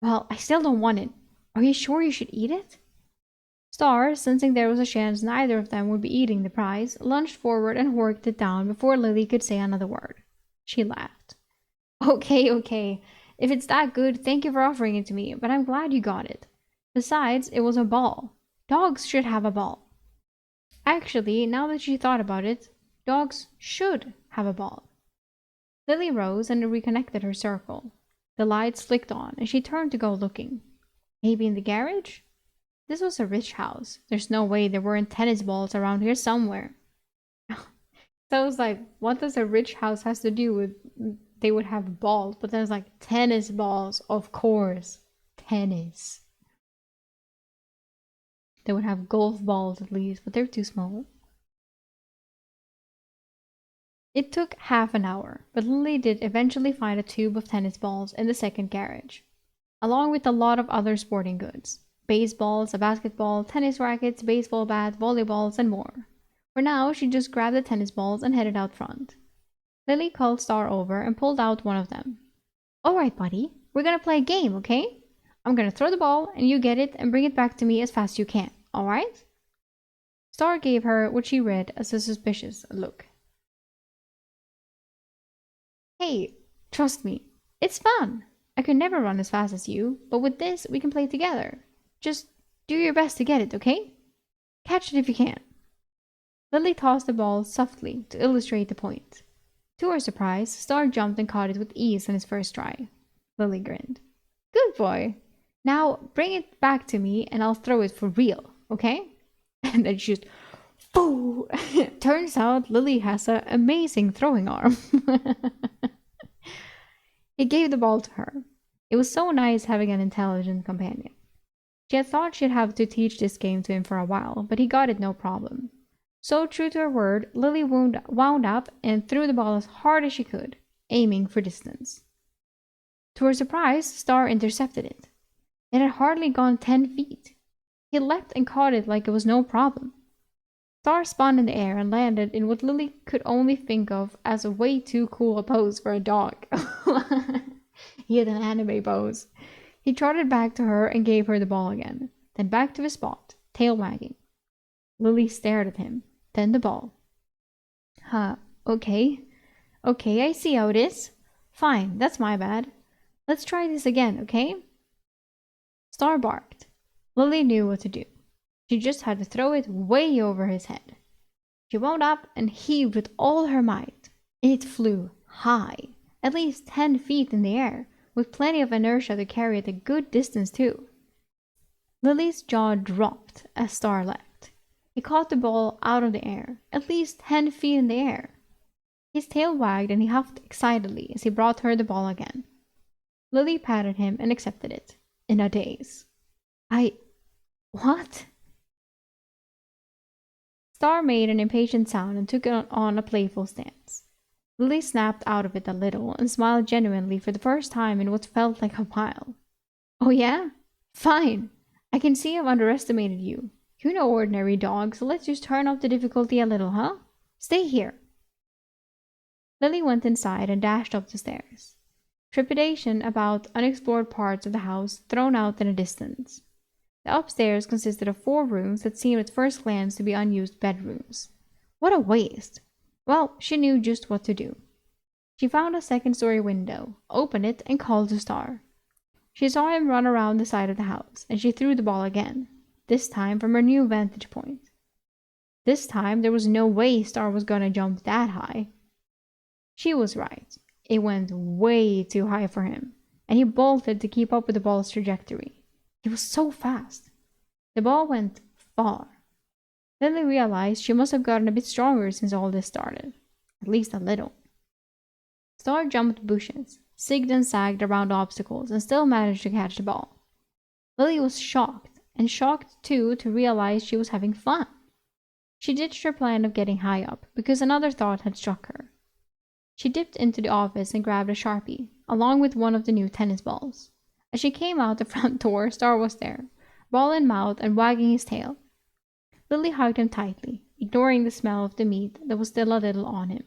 Well, I still don't want it. Are you sure you should eat it? Star, sensing there was a chance neither of them would be eating the prize, lunged forward and worked it down before Lily could say another word. She laughed. Okay. If it's that good, thank you for offering it to me, but I'm glad you got it. Besides, it was a ball. Dogs should have a ball. Actually, now that she thought about it, dogs should have a ball. Lily rose and reconnected her circle. The lights flicked on, and she turned to go looking. Maybe in the garage? This was a rich house. There's no way there weren't tennis balls around here somewhere. So I was like, what does a rich house has to do with they would have balls? But then it's like, tennis balls, of course. Tennis. They would have golf balls at least, but they're too small. It took half an hour, but Lily did eventually find a tube of tennis balls in the second garage, along with a lot of other sporting goods. Baseballs, a basketball, tennis rackets, baseball bat, volleyballs, and more. For now, she just grabbed the tennis balls and headed out front. Lily called Star over and pulled out one of them. Alright, buddy, we're gonna play a game, okay? I'm gonna throw the ball and you get it and bring it back to me as fast as you can, alright? Star gave her what she read as a suspicious look. Hey, trust me, it's fun. I could never run as fast as you, but with this, we can play together. Just do your best to get it, okay? Catch it if you can. Lily tossed the ball softly to illustrate the point. To her surprise, Star jumped and caught it with ease on his first try. Lily grinned. Good boy. Now bring it back to me and I'll throw it for real, okay? And then she just, boo! Turns out Lily has an amazing throwing arm. He gave the ball to her. It was so nice having an intelligent companion. She had thought she'd have to teach this game to him for a while, but he got it no problem. So true to her word, Lily wound up and threw the ball as hard as she could, aiming for distance. To her surprise, Star intercepted it. It had hardly gone 10 feet. He leapt and caught it like it was no problem. Star spun in the air and landed in what Lily could only think of as a way too cool a pose for a dog. He had an anime pose. He trotted back to her and gave her the ball again, then back to his spot, tail wagging. Lily stared at him, then the ball. Okay. Okay, I see how it is. Fine, that's my bad. Let's try this again, okay? Star barked. Lily knew what to do. She just had to throw it way over his head. She wound up and heaved with all her might. It flew high, at least 10 feet in the air, with plenty of inertia to carry it a good distance too. Lily's jaw dropped as Star leapt. He caught the ball out of the air, at least 10 feet in the air. His tail wagged and he huffed excitedly as he brought her the ball again. Lily patted him and accepted it, in a daze. What? Star made an impatient sound and took it on a playful stance. Lily snapped out of it a little and smiled genuinely for the first time in what felt like a while. Oh yeah? Fine. I can see I've underestimated you. You're no ordinary dog, so let's just turn up the difficulty a little, huh? Stay here. Lily went inside and dashed up the stairs. Trepidation about unexplored parts of the house thrown out in the distance. The upstairs consisted of 4 rooms that seemed at first glance to be unused bedrooms. What a waste! Well, she knew just what to do. She found a second-story window, opened it, and called to Star. She saw him run around the side of the house, and she threw the ball again, this time from her new vantage point. This time there was no way Star was gonna jump that high. She was right. It went way too high for him, and he bolted to keep up with the ball's trajectory. He was so fast. The ball went far. Lily realized she must have gotten a bit stronger since all this started. At least a little. Star jumped bushes, zigged and sagged around obstacles, and still managed to catch the ball. Lily was shocked, and shocked too to realize she was having fun. She ditched her plan of getting high up, because another thought had struck her. She dipped into the office and grabbed a Sharpie, along with one of the new tennis balls. As she came out the front door, Star was there, ball in mouth and wagging his tail. Lily hugged him tightly, ignoring the smell of the meat that was still a little on him.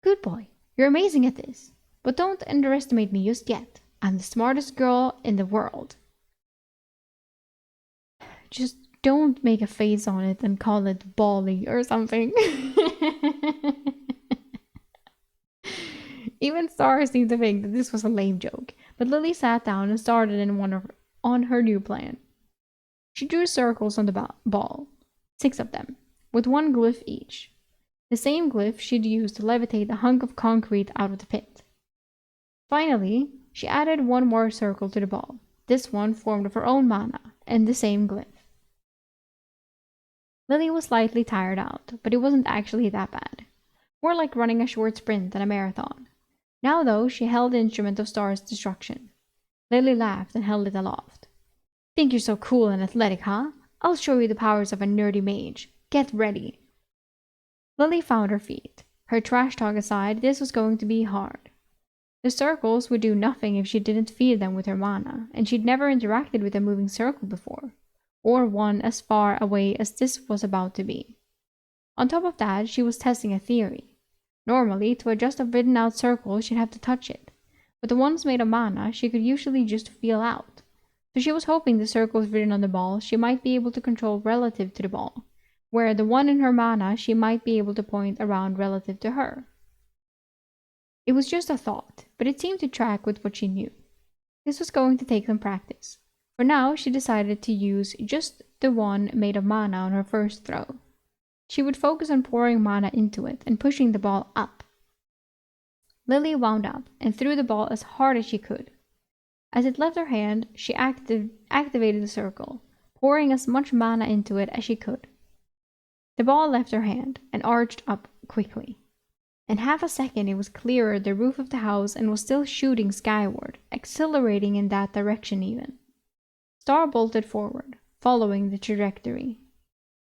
Good boy, you're amazing at this, but don't underestimate me just yet. I'm the smartest girl in the world. Just don't make a face on it and call it bally or something. Even Star seemed to think that this was a lame joke, but Lily sat down and started on her new plan. She drew circles on the ball, 6 of them, with 1 glyph each. The same glyph she'd used to levitate a hunk of concrete out of the pit. Finally, she added 1 more circle to the ball, this one formed of her own mana, and the same glyph. Lily was slightly tired out, but it wasn't actually that bad. More like running a short sprint than a marathon. Now, though, she held the instrument of Star's destruction. Lily laughed and held it aloft. Think you're so cool and athletic, huh? I'll show you the powers of a nerdy mage. Get ready. Lily found her feet. Her trash talk aside, this was going to be hard. The circles would do nothing if she didn't feed them with her mana, and she'd never interacted with a moving circle before, or one as far away as this was about to be. On top of that, she was testing a theory. Normally, to adjust a written out circle, she'd have to touch it, but the ones made of mana she could usually just feel out. So she was hoping the circles written on the ball she might be able to control relative to the ball, where the one in her mana she might be able to point around relative to her. It was just a thought, but it seemed to track with what she knew. This was going to take some practice. For now, she decided to use just the one made of mana on her first throw. She would focus on pouring mana into it and pushing the ball up. Lily wound up and threw the ball as hard as she could. As it left her hand, she activated the circle, pouring as much mana into it as she could. The ball left her hand and arched up quickly. In half a second it was clearer the roof of the house and was still shooting skyward, accelerating in that direction even. Star bolted forward, following the trajectory.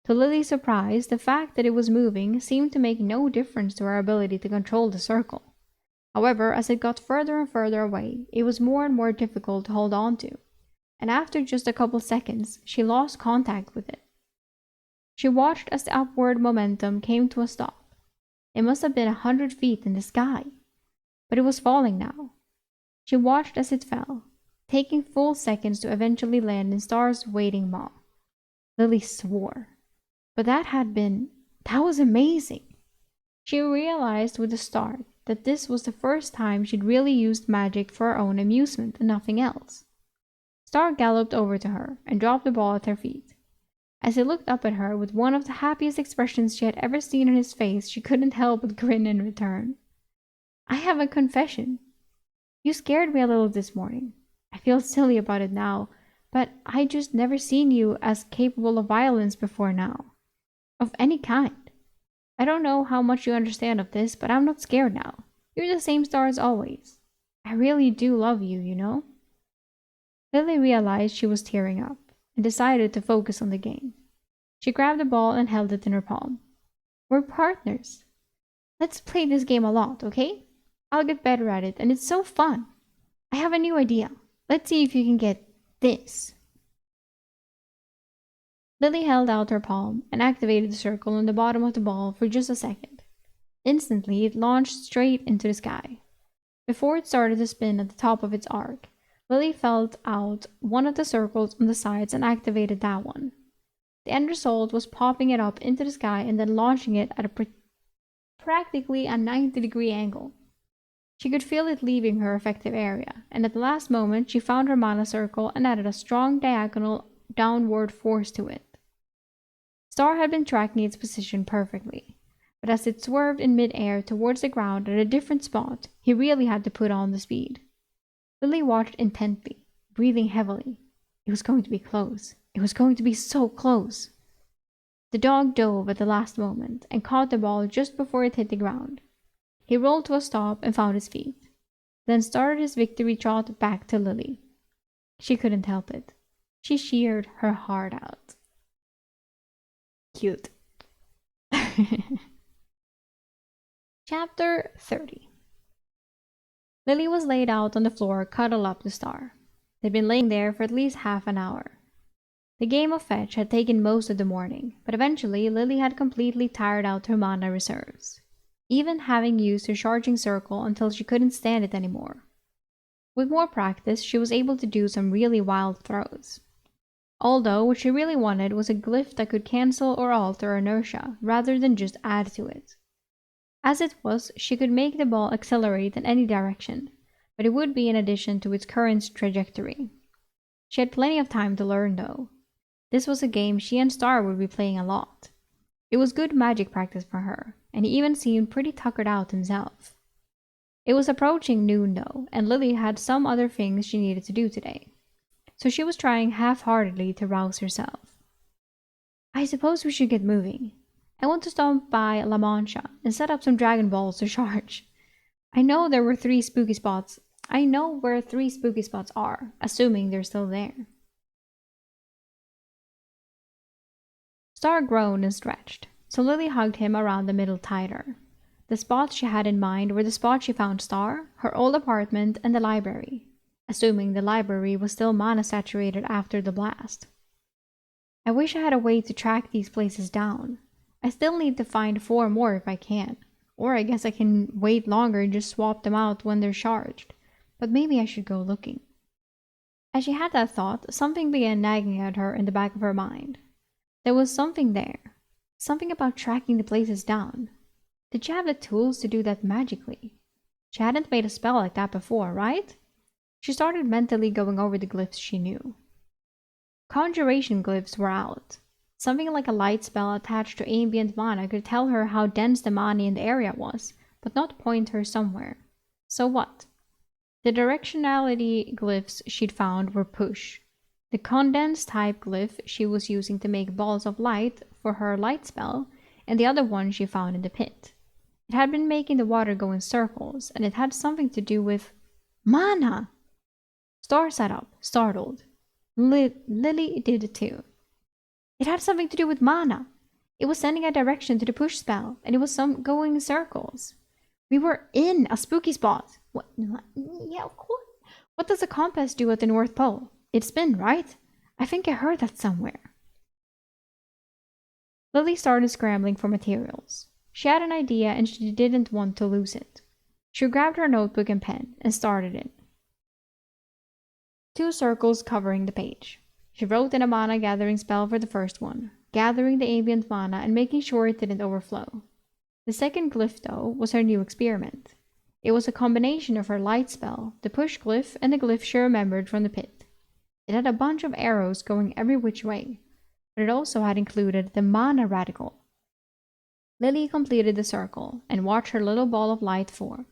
To Lily's surprise, the fact that it was moving seemed to make no difference to her ability to control the circle. However, as it got further and further away, it was more and more difficult to hold on to, and after just a couple seconds, she lost contact with it. She watched as the upward momentum came to a stop. It must have been 100 feet in the sky, but it was falling now. She watched as it fell, taking full seconds to eventually land in Star's waiting maw. Lily swore. But that was amazing. She realized with a start that this was the first time she'd really used magic for her own amusement and nothing else. Star galloped over to her and dropped the ball at her feet. As he looked up at her with one of the happiest expressions she had ever seen on his face, she couldn't help but grin in return. I have a confession. You scared me a little this morning. I feel silly about it now, but I just never seen you as capable of violence before now. Of any kind. I don't know how much you understand of this, but I'm not scared now. You're the same Star as always. I really do love you, you know? Lily realized she was tearing up and decided to focus on the game. She grabbed the ball and held it in her palm. We're partners. Let's play this game a lot, okay? I'll get better at it, and it's so fun. I have a new idea. Let's see if you can get this. Lily held out her palm and activated the circle on the bottom of the ball for just a second. Instantly, it launched straight into the sky. Before it started to spin at the top of its arc, Lily felt out one of the circles on the sides and activated that one. The end result was popping it up into the sky and then launching it at practically a 90-degree angle. She could feel it leaving her effective area, and at the last moment she found her mana circle and added a strong diagonal downward force to it. Star had been tracking its position perfectly, but as it swerved in mid-air towards the ground at a different spot, he really had to put on the speed. Lily watched intently, breathing heavily. It was going to be close. It was going to be so close. The dog dove at the last moment and caught the ball just before it hit the ground. He rolled to a stop and found his feet, then started his victory trot back to Lily. She couldn't help it. She cheered her heart out. Cute. Chapter 30. Lily was laid out on the floor, cuddled up to Star. They'd been laying there for at least half an hour. The game of fetch had taken most of the morning, but eventually Lily had completely tired out her mana reserves, even having used her charging circle until she couldn't stand it anymore. With more practice, she was able to do some really wild throws. Although what she really wanted was a glyph that could cancel or alter inertia rather than just add to it. As it was, she could make the ball accelerate in any direction, but it would be in addition to its current trajectory. She had plenty of time to learn though. This was a game she and Star would be playing a lot. It was good magic practice for her, and he even seemed pretty tuckered out himself. It was approaching noon though, and Lily had some other things she needed to do today, so she was trying half-heartedly to rouse herself. I suppose we should get moving. I want to stop by La Mancha and set up some Dragon Balls to charge. I know where 3 spooky spots are, assuming they're still there. Star groaned and stretched, so Lily hugged him around the middle tighter. The spots she had in mind were the spot she found Star, her old apartment, and the library, assuming the library was still mana-saturated after the blast. I wish I had a way to track these places down. I still need to find 4 more if I can, or I guess I can wait longer and just swap them out when they're charged, but maybe I should go looking. As she had that thought, something began nagging at her in the back of her mind. There was something there. Something about tracking the places down. Did she have the tools to do that magically? She hadn't made a spell like that before, right? She started mentally going over the glyphs she knew. Conjuration glyphs were out. Something like a light spell attached to ambient mana could tell her how dense the mana in the area was, but not point her somewhere. So what? The directionality glyphs she'd found were push. The condense type glyph she was using to make balls of light for her light spell, and the other one she found in the pit. It had been making the water go in circles, and it had something to do with mana! Star sat up, startled. Lily did too. It had something to do with mana. It was sending a direction to the push spell, and it was going in circles. We were in a spooky spot. What? Yeah, of course. What does a compass do at the North Pole? It spins, right? I think I heard that somewhere. Lily started scrambling for materials. She had an idea and she didn't want to lose it. She grabbed her notebook and pen and started it. 2 circles covering the page. She wrote in a mana gathering spell for the first one, gathering the ambient mana and making sure it didn't overflow. The second glyph, though, was her new experiment. It was a combination of her light spell, the push glyph, and the glyph she remembered from the pit. It had a bunch of arrows going every which way, but it also had included the mana radical. Lily completed the circle and watched her little ball of light form.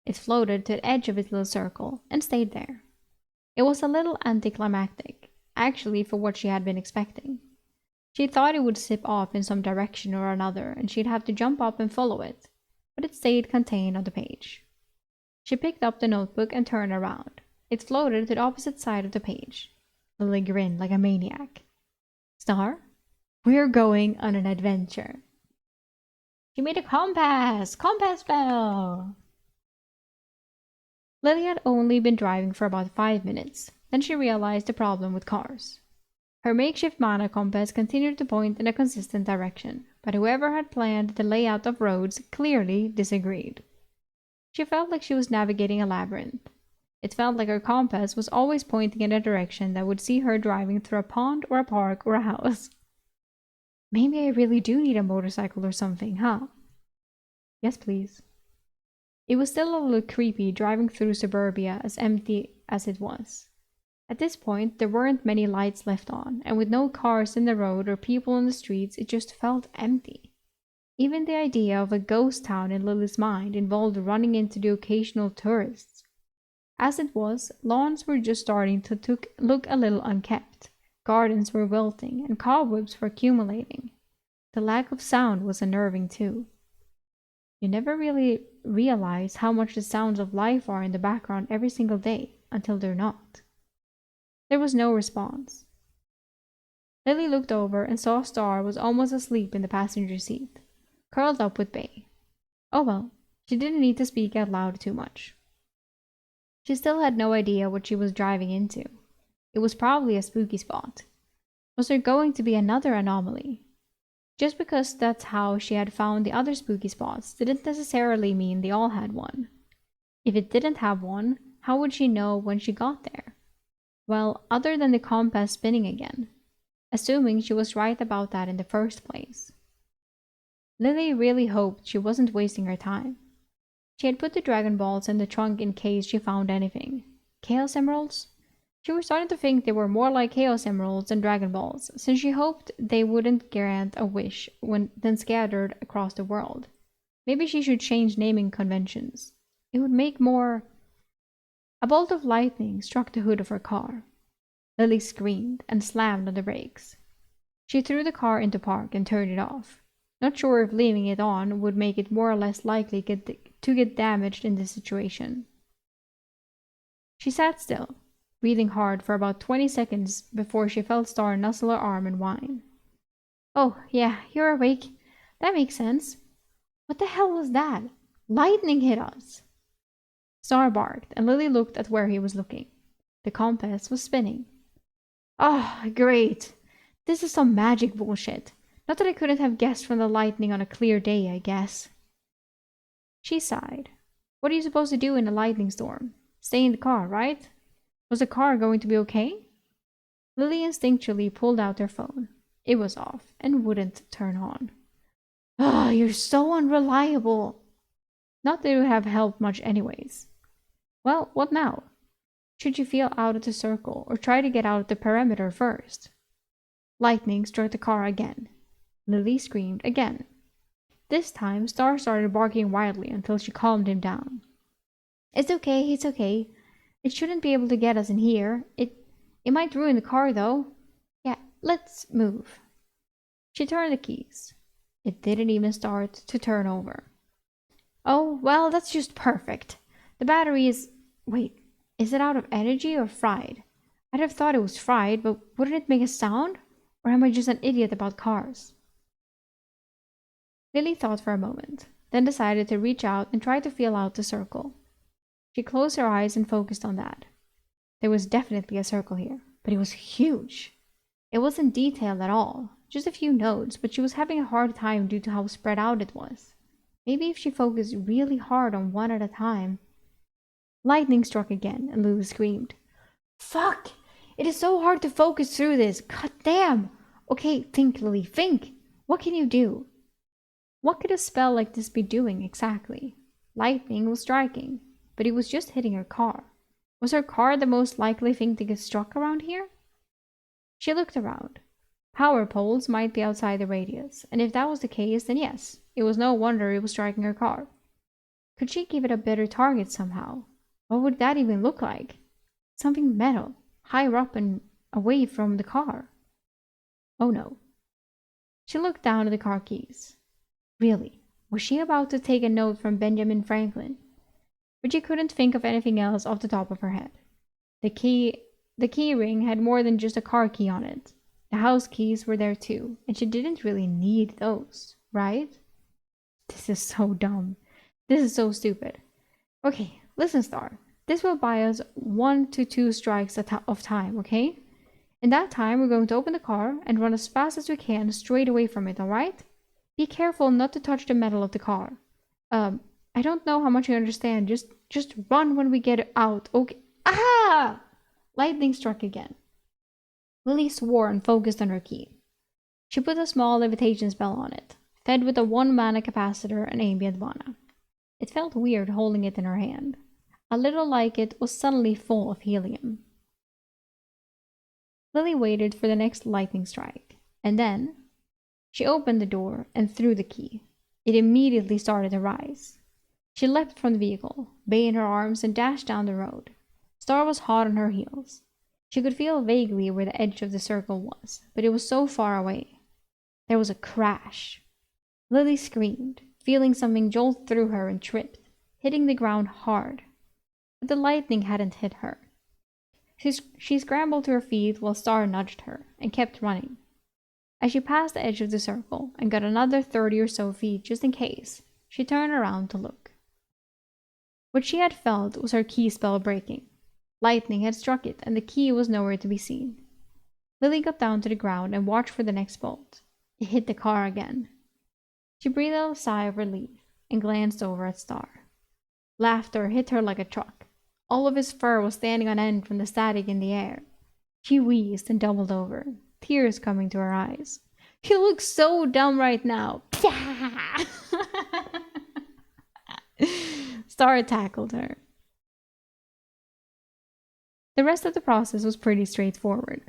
It floated to the edge of its little circle and stayed there. It was a little anticlimactic, actually, for what she had been expecting. She thought it would zip off in some direction or another and she'd have to jump up and follow it, but it stayed contained on the page. She picked up the notebook and turned around. It floated to the opposite side of the page. Lily grinned like a maniac. Star, we're going on an adventure. She made a compass spell! Lily had only been driving for about 5 minutes. Then she realized the problem with cars. Her makeshift mana compass continued to point in a consistent direction, but whoever had planned the layout of roads clearly disagreed. She felt like she was navigating a labyrinth. It felt like her compass was always pointing in a direction that would see her driving through a pond or a park or a house. Maybe I really do need a motorcycle or something, huh? Yes, please. It was still a little creepy driving through suburbia as empty as it was. At this point, there weren't many lights left on, and with no cars in the road or people in the streets, it just felt empty. Even the idea of a ghost town in Lily's mind involved running into the occasional tourists. As it was, lawns were just starting to look a little unkept, gardens were wilting, and cobwebs were accumulating. The lack of sound was unnerving too. You never really realize how much the sounds of life are in the background every single day until they're not. There was no response. Lily looked over and saw Star was almost asleep in the passenger seat, curled up with Bay. Oh well, she didn't need to speak out loud too much. She still had no idea what she was driving into. It was probably a spooky spot. Was there going to be another anomaly? Just because that's how she had found the other spooky spots didn't necessarily mean they all had one. If it didn't have one, how would she know when she got there? Well, other than the compass spinning again, assuming she was right about that in the first place. Lily really hoped she wasn't wasting her time. She had put the Dragon Balls in the trunk in case she found anything. Chaos Emeralds? She was starting to think they were more like Chaos Emeralds than Dragon Balls, since she hoped they wouldn't grant a wish then scattered across the world. Maybe she should change naming conventions. It would make more... A bolt of lightning struck the hood of her car. Lily screamed and slammed on the brakes. She threw the car into park and turned it off. Not sure if leaving it on would make it more or less likely to get damaged in this situation. She sat still, breathing hard for about 20 seconds before she felt Star nuzzle her arm and whine. Oh, yeah, you're awake. That makes sense. What the hell was that? Lightning hit us! Star barked, and Lily looked at where he was looking. The compass was spinning. Oh, great! This is some magic bullshit. Not that I couldn't have guessed from the lightning on a clear day, I guess. She sighed. What are you supposed to do in a lightning storm? Stay in the car, right? Was the car going to be okay? Lily instinctually pulled out her phone. It was off and wouldn't turn on. Ah, you're so unreliable. Not that it would have helped much anyways. Well, what now? Should you feel out of the circle or try to get out of the perimeter first? Lightning struck the car again. Lily screamed again. This time, Star started barking wildly until she calmed him down. It's okay. It shouldn't be able to get us in here. It might ruin the car, though. Yeah, let's move. She turned the keys. It didn't even start to turn over. Oh, well, that's just perfect. The battery is... Wait, is it out of energy or fried? I'd have thought it was fried, but wouldn't it make a sound? Or am I just an idiot about cars? Lily thought for a moment, then decided to reach out and try to feel out the circle. She closed her eyes and focused on that. There was definitely a circle here, but it was huge. It wasn't detailed at all, just a few nodes, but she was having a hard time due to how spread out it was. Maybe if she focused really hard on one at a time... Lightning struck again, and Lily screamed. Fuck! It is so hard to focus through this. God damn! Okay, think, Lily, think! What can you do? What could a spell like this be doing exactly? Lightning was striking, but it was just hitting her car. Was her car the most likely thing to get struck around here? She looked around. Power poles might be outside the radius, and if that was the case, then yes, it was no wonder it was striking her car. Could she give it a better target somehow? What would that even look like? Something metal, higher up and away from the car. Oh no. She looked down at the car keys. Really, was she about to take a note from Benjamin Franklin? But she couldn't think of anything else off the top of her head. The key ring had more than just a car key on it. The house keys were there too, and she didn't really need those, right? This is so dumb. This is so stupid. Okay, listen, Star. This will buy us 1 to 2 strikes of time, okay? In that time, we're going to open the car and run as fast as we can straight away from it, alright? Be careful not to touch the metal of the car. I don't know how much you understand. Just run when we get out. Okay. Ah! Lightning struck again. Lily swore and focused on her key. She put a small levitation spell on it, fed with a 1 mana capacitor and ambient mana. It felt weird holding it in her hand. A little like it was suddenly full of helium. Lily waited for the next lightning strike, and then she opened the door and threw the key. It immediately started to rise. She leapt from the vehicle, Bay in her arms, and dashed down the road. Star was hot on her heels. She could feel vaguely where the edge of the circle was, but it was so far away. There was a crash. Lily screamed, feeling something jolt through her and tripped, hitting the ground hard. But the lightning hadn't hit her. She scrambled to her feet while Star nudged her and kept running. As she passed the edge of the circle and got another 30 or so feet just in case, she turned around to look. What she had felt was her key spell breaking. Lightning had struck it, and the key was nowhere to be seen. Lily got down to the ground and watched for the next bolt. It hit the car again. She breathed a sigh of relief and glanced over at Star. Laughter hit her like a truck. All of his fur was standing on end from the static in the air. She wheezed and doubled over, tears coming to her eyes. "You look so dumb right now." Star tackled her. The rest of the process was pretty straightforward.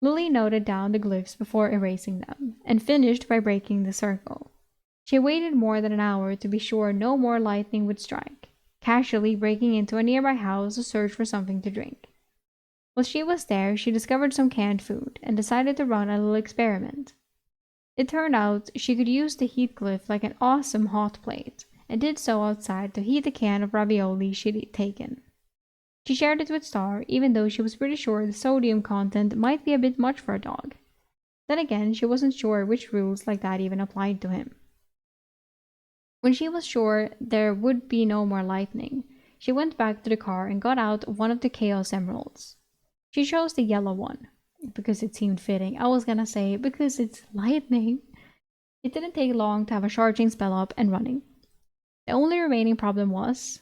Lily noted down the glyphs before erasing them, and finished by breaking the circle. She waited more than an hour to be sure no more lightning would strike, casually breaking into a nearby house to search for something to drink. While she was there, she discovered some canned food, and decided to run a little experiment. It turned out she could use the heat glyph like an awesome hot plate, and did so outside to heat a can of ravioli she'd taken. She shared it with Star, even though she was pretty sure the sodium content might be a bit much for a dog. Then again, she wasn't sure which rules like that even applied to him. When she was sure there would be no more lightning, she went back to the car and got out one of the Chaos Emeralds. She chose the yellow one, because it seemed fitting. I was gonna say, because it's lightning. It didn't take long to have a charging spell up and running. The only remaining problem was,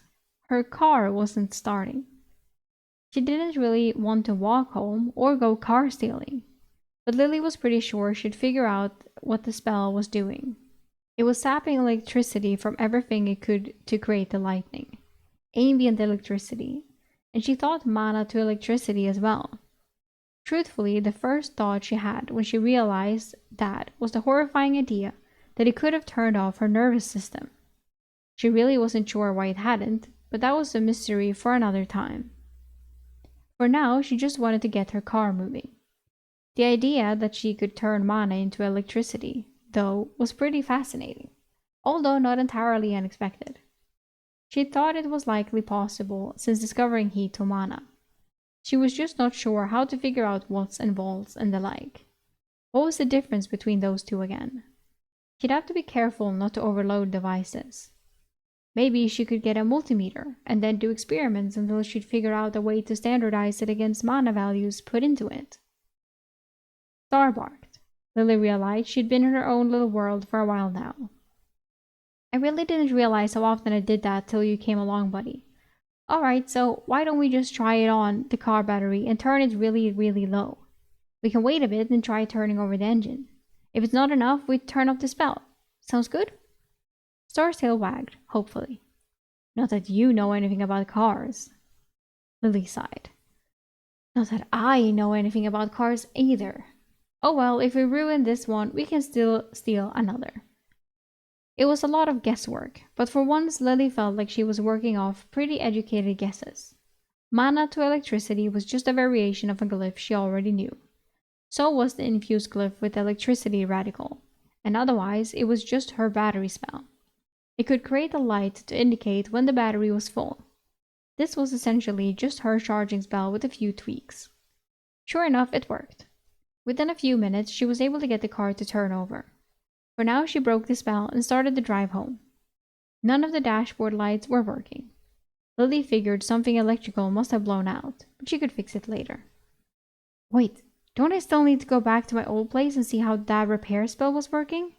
her car wasn't starting. She didn't really want to walk home or go car stealing, but Lily was pretty sure she'd figure out what the spell was doing. It was sapping electricity from everything it could to create the lightning. Ambient electricity, and she thought mana to electricity as well. Truthfully, the first thought she had when she realized that was the horrifying idea that it could have turned off her nervous system. She really wasn't sure why it hadn't, but that was a mystery for another time. For now, she just wanted to get her car moving. The idea that she could turn mana into electricity, though, was pretty fascinating, although not entirely unexpected. She thought it was likely possible since discovering heat to mana. She was just not sure how to figure out watts and volts and the like. What was the difference between those two again? She'd have to be careful not to overload devices. Maybe she could get a multimeter and then do experiments until she'd figure out a way to standardize it against mana values put into it. Star barked. Lily realized she'd been in her own little world for a while now. "I really didn't realize how often I did that till you came along, buddy. Alright, so why don't we just try it on the car battery and turn it really, really low? We can wait a bit and try turning over the engine. If it's not enough, we turn off the spell. Sounds good?" Star's tail wagged, hopefully. "Not that you know anything about cars." Lily sighed. "Not that I know anything about cars either. Oh well, if we ruin this one, we can still steal another." It was a lot of guesswork, but for once Lily felt like she was working off pretty educated guesses. Mana to electricity was just a variation of a glyph she already knew. So was the infused glyph with electricity radical, and otherwise it was just her battery spell. It could create a light to indicate when the battery was full. This was essentially just her charging spell with a few tweaks. Sure enough, it worked. Within a few minutes, she was able to get the car to turn over. For now, she broke the spell and started the drive home. None of the dashboard lights were working. Lily figured something electrical must have blown out, but she could fix it later. Wait, don't I still need to go back to my old place and see how that repair spell was working?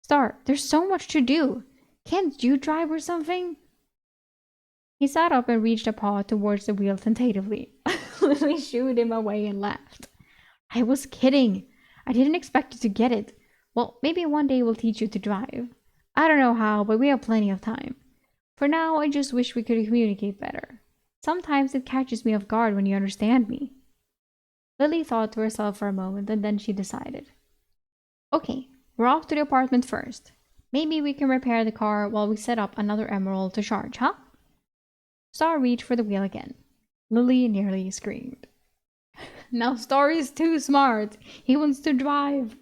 Star, there's so much to do. Can't you drive or something? He sat up and reached a paw towards the wheel tentatively. Lily shooed him away and laughed. I was kidding. I didn't expect you to get it. Well, maybe one day we'll teach you to drive. I don't know how, but we have plenty of time. For now, I just wish we could communicate better. Sometimes it catches me off guard when you understand me. Lily thought to herself for a moment and then she decided. Okay, we're off to the apartment first. Maybe we can repair the car while we set up another emerald to charge, huh? Star reached for the wheel again. Lily nearly screamed. Now Star is too smart. He wants to drive.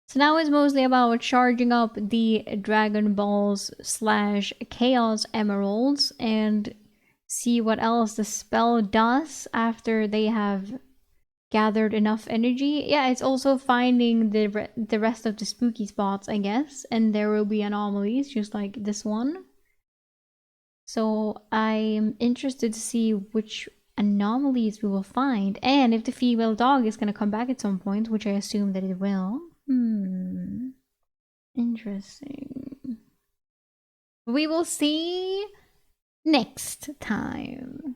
So now it's mostly about charging up the Dragon Balls / Chaos Emeralds and see what else the spell does after they have gathered enough energy. Yeah, it's also finding the rest of the spooky spots, I guess, and there will be anomalies just like this one. So I'm interested to see which anomalies we will find, and if the female dog is going to come back at some point, which I assume that it will. Interesting. We will see next time.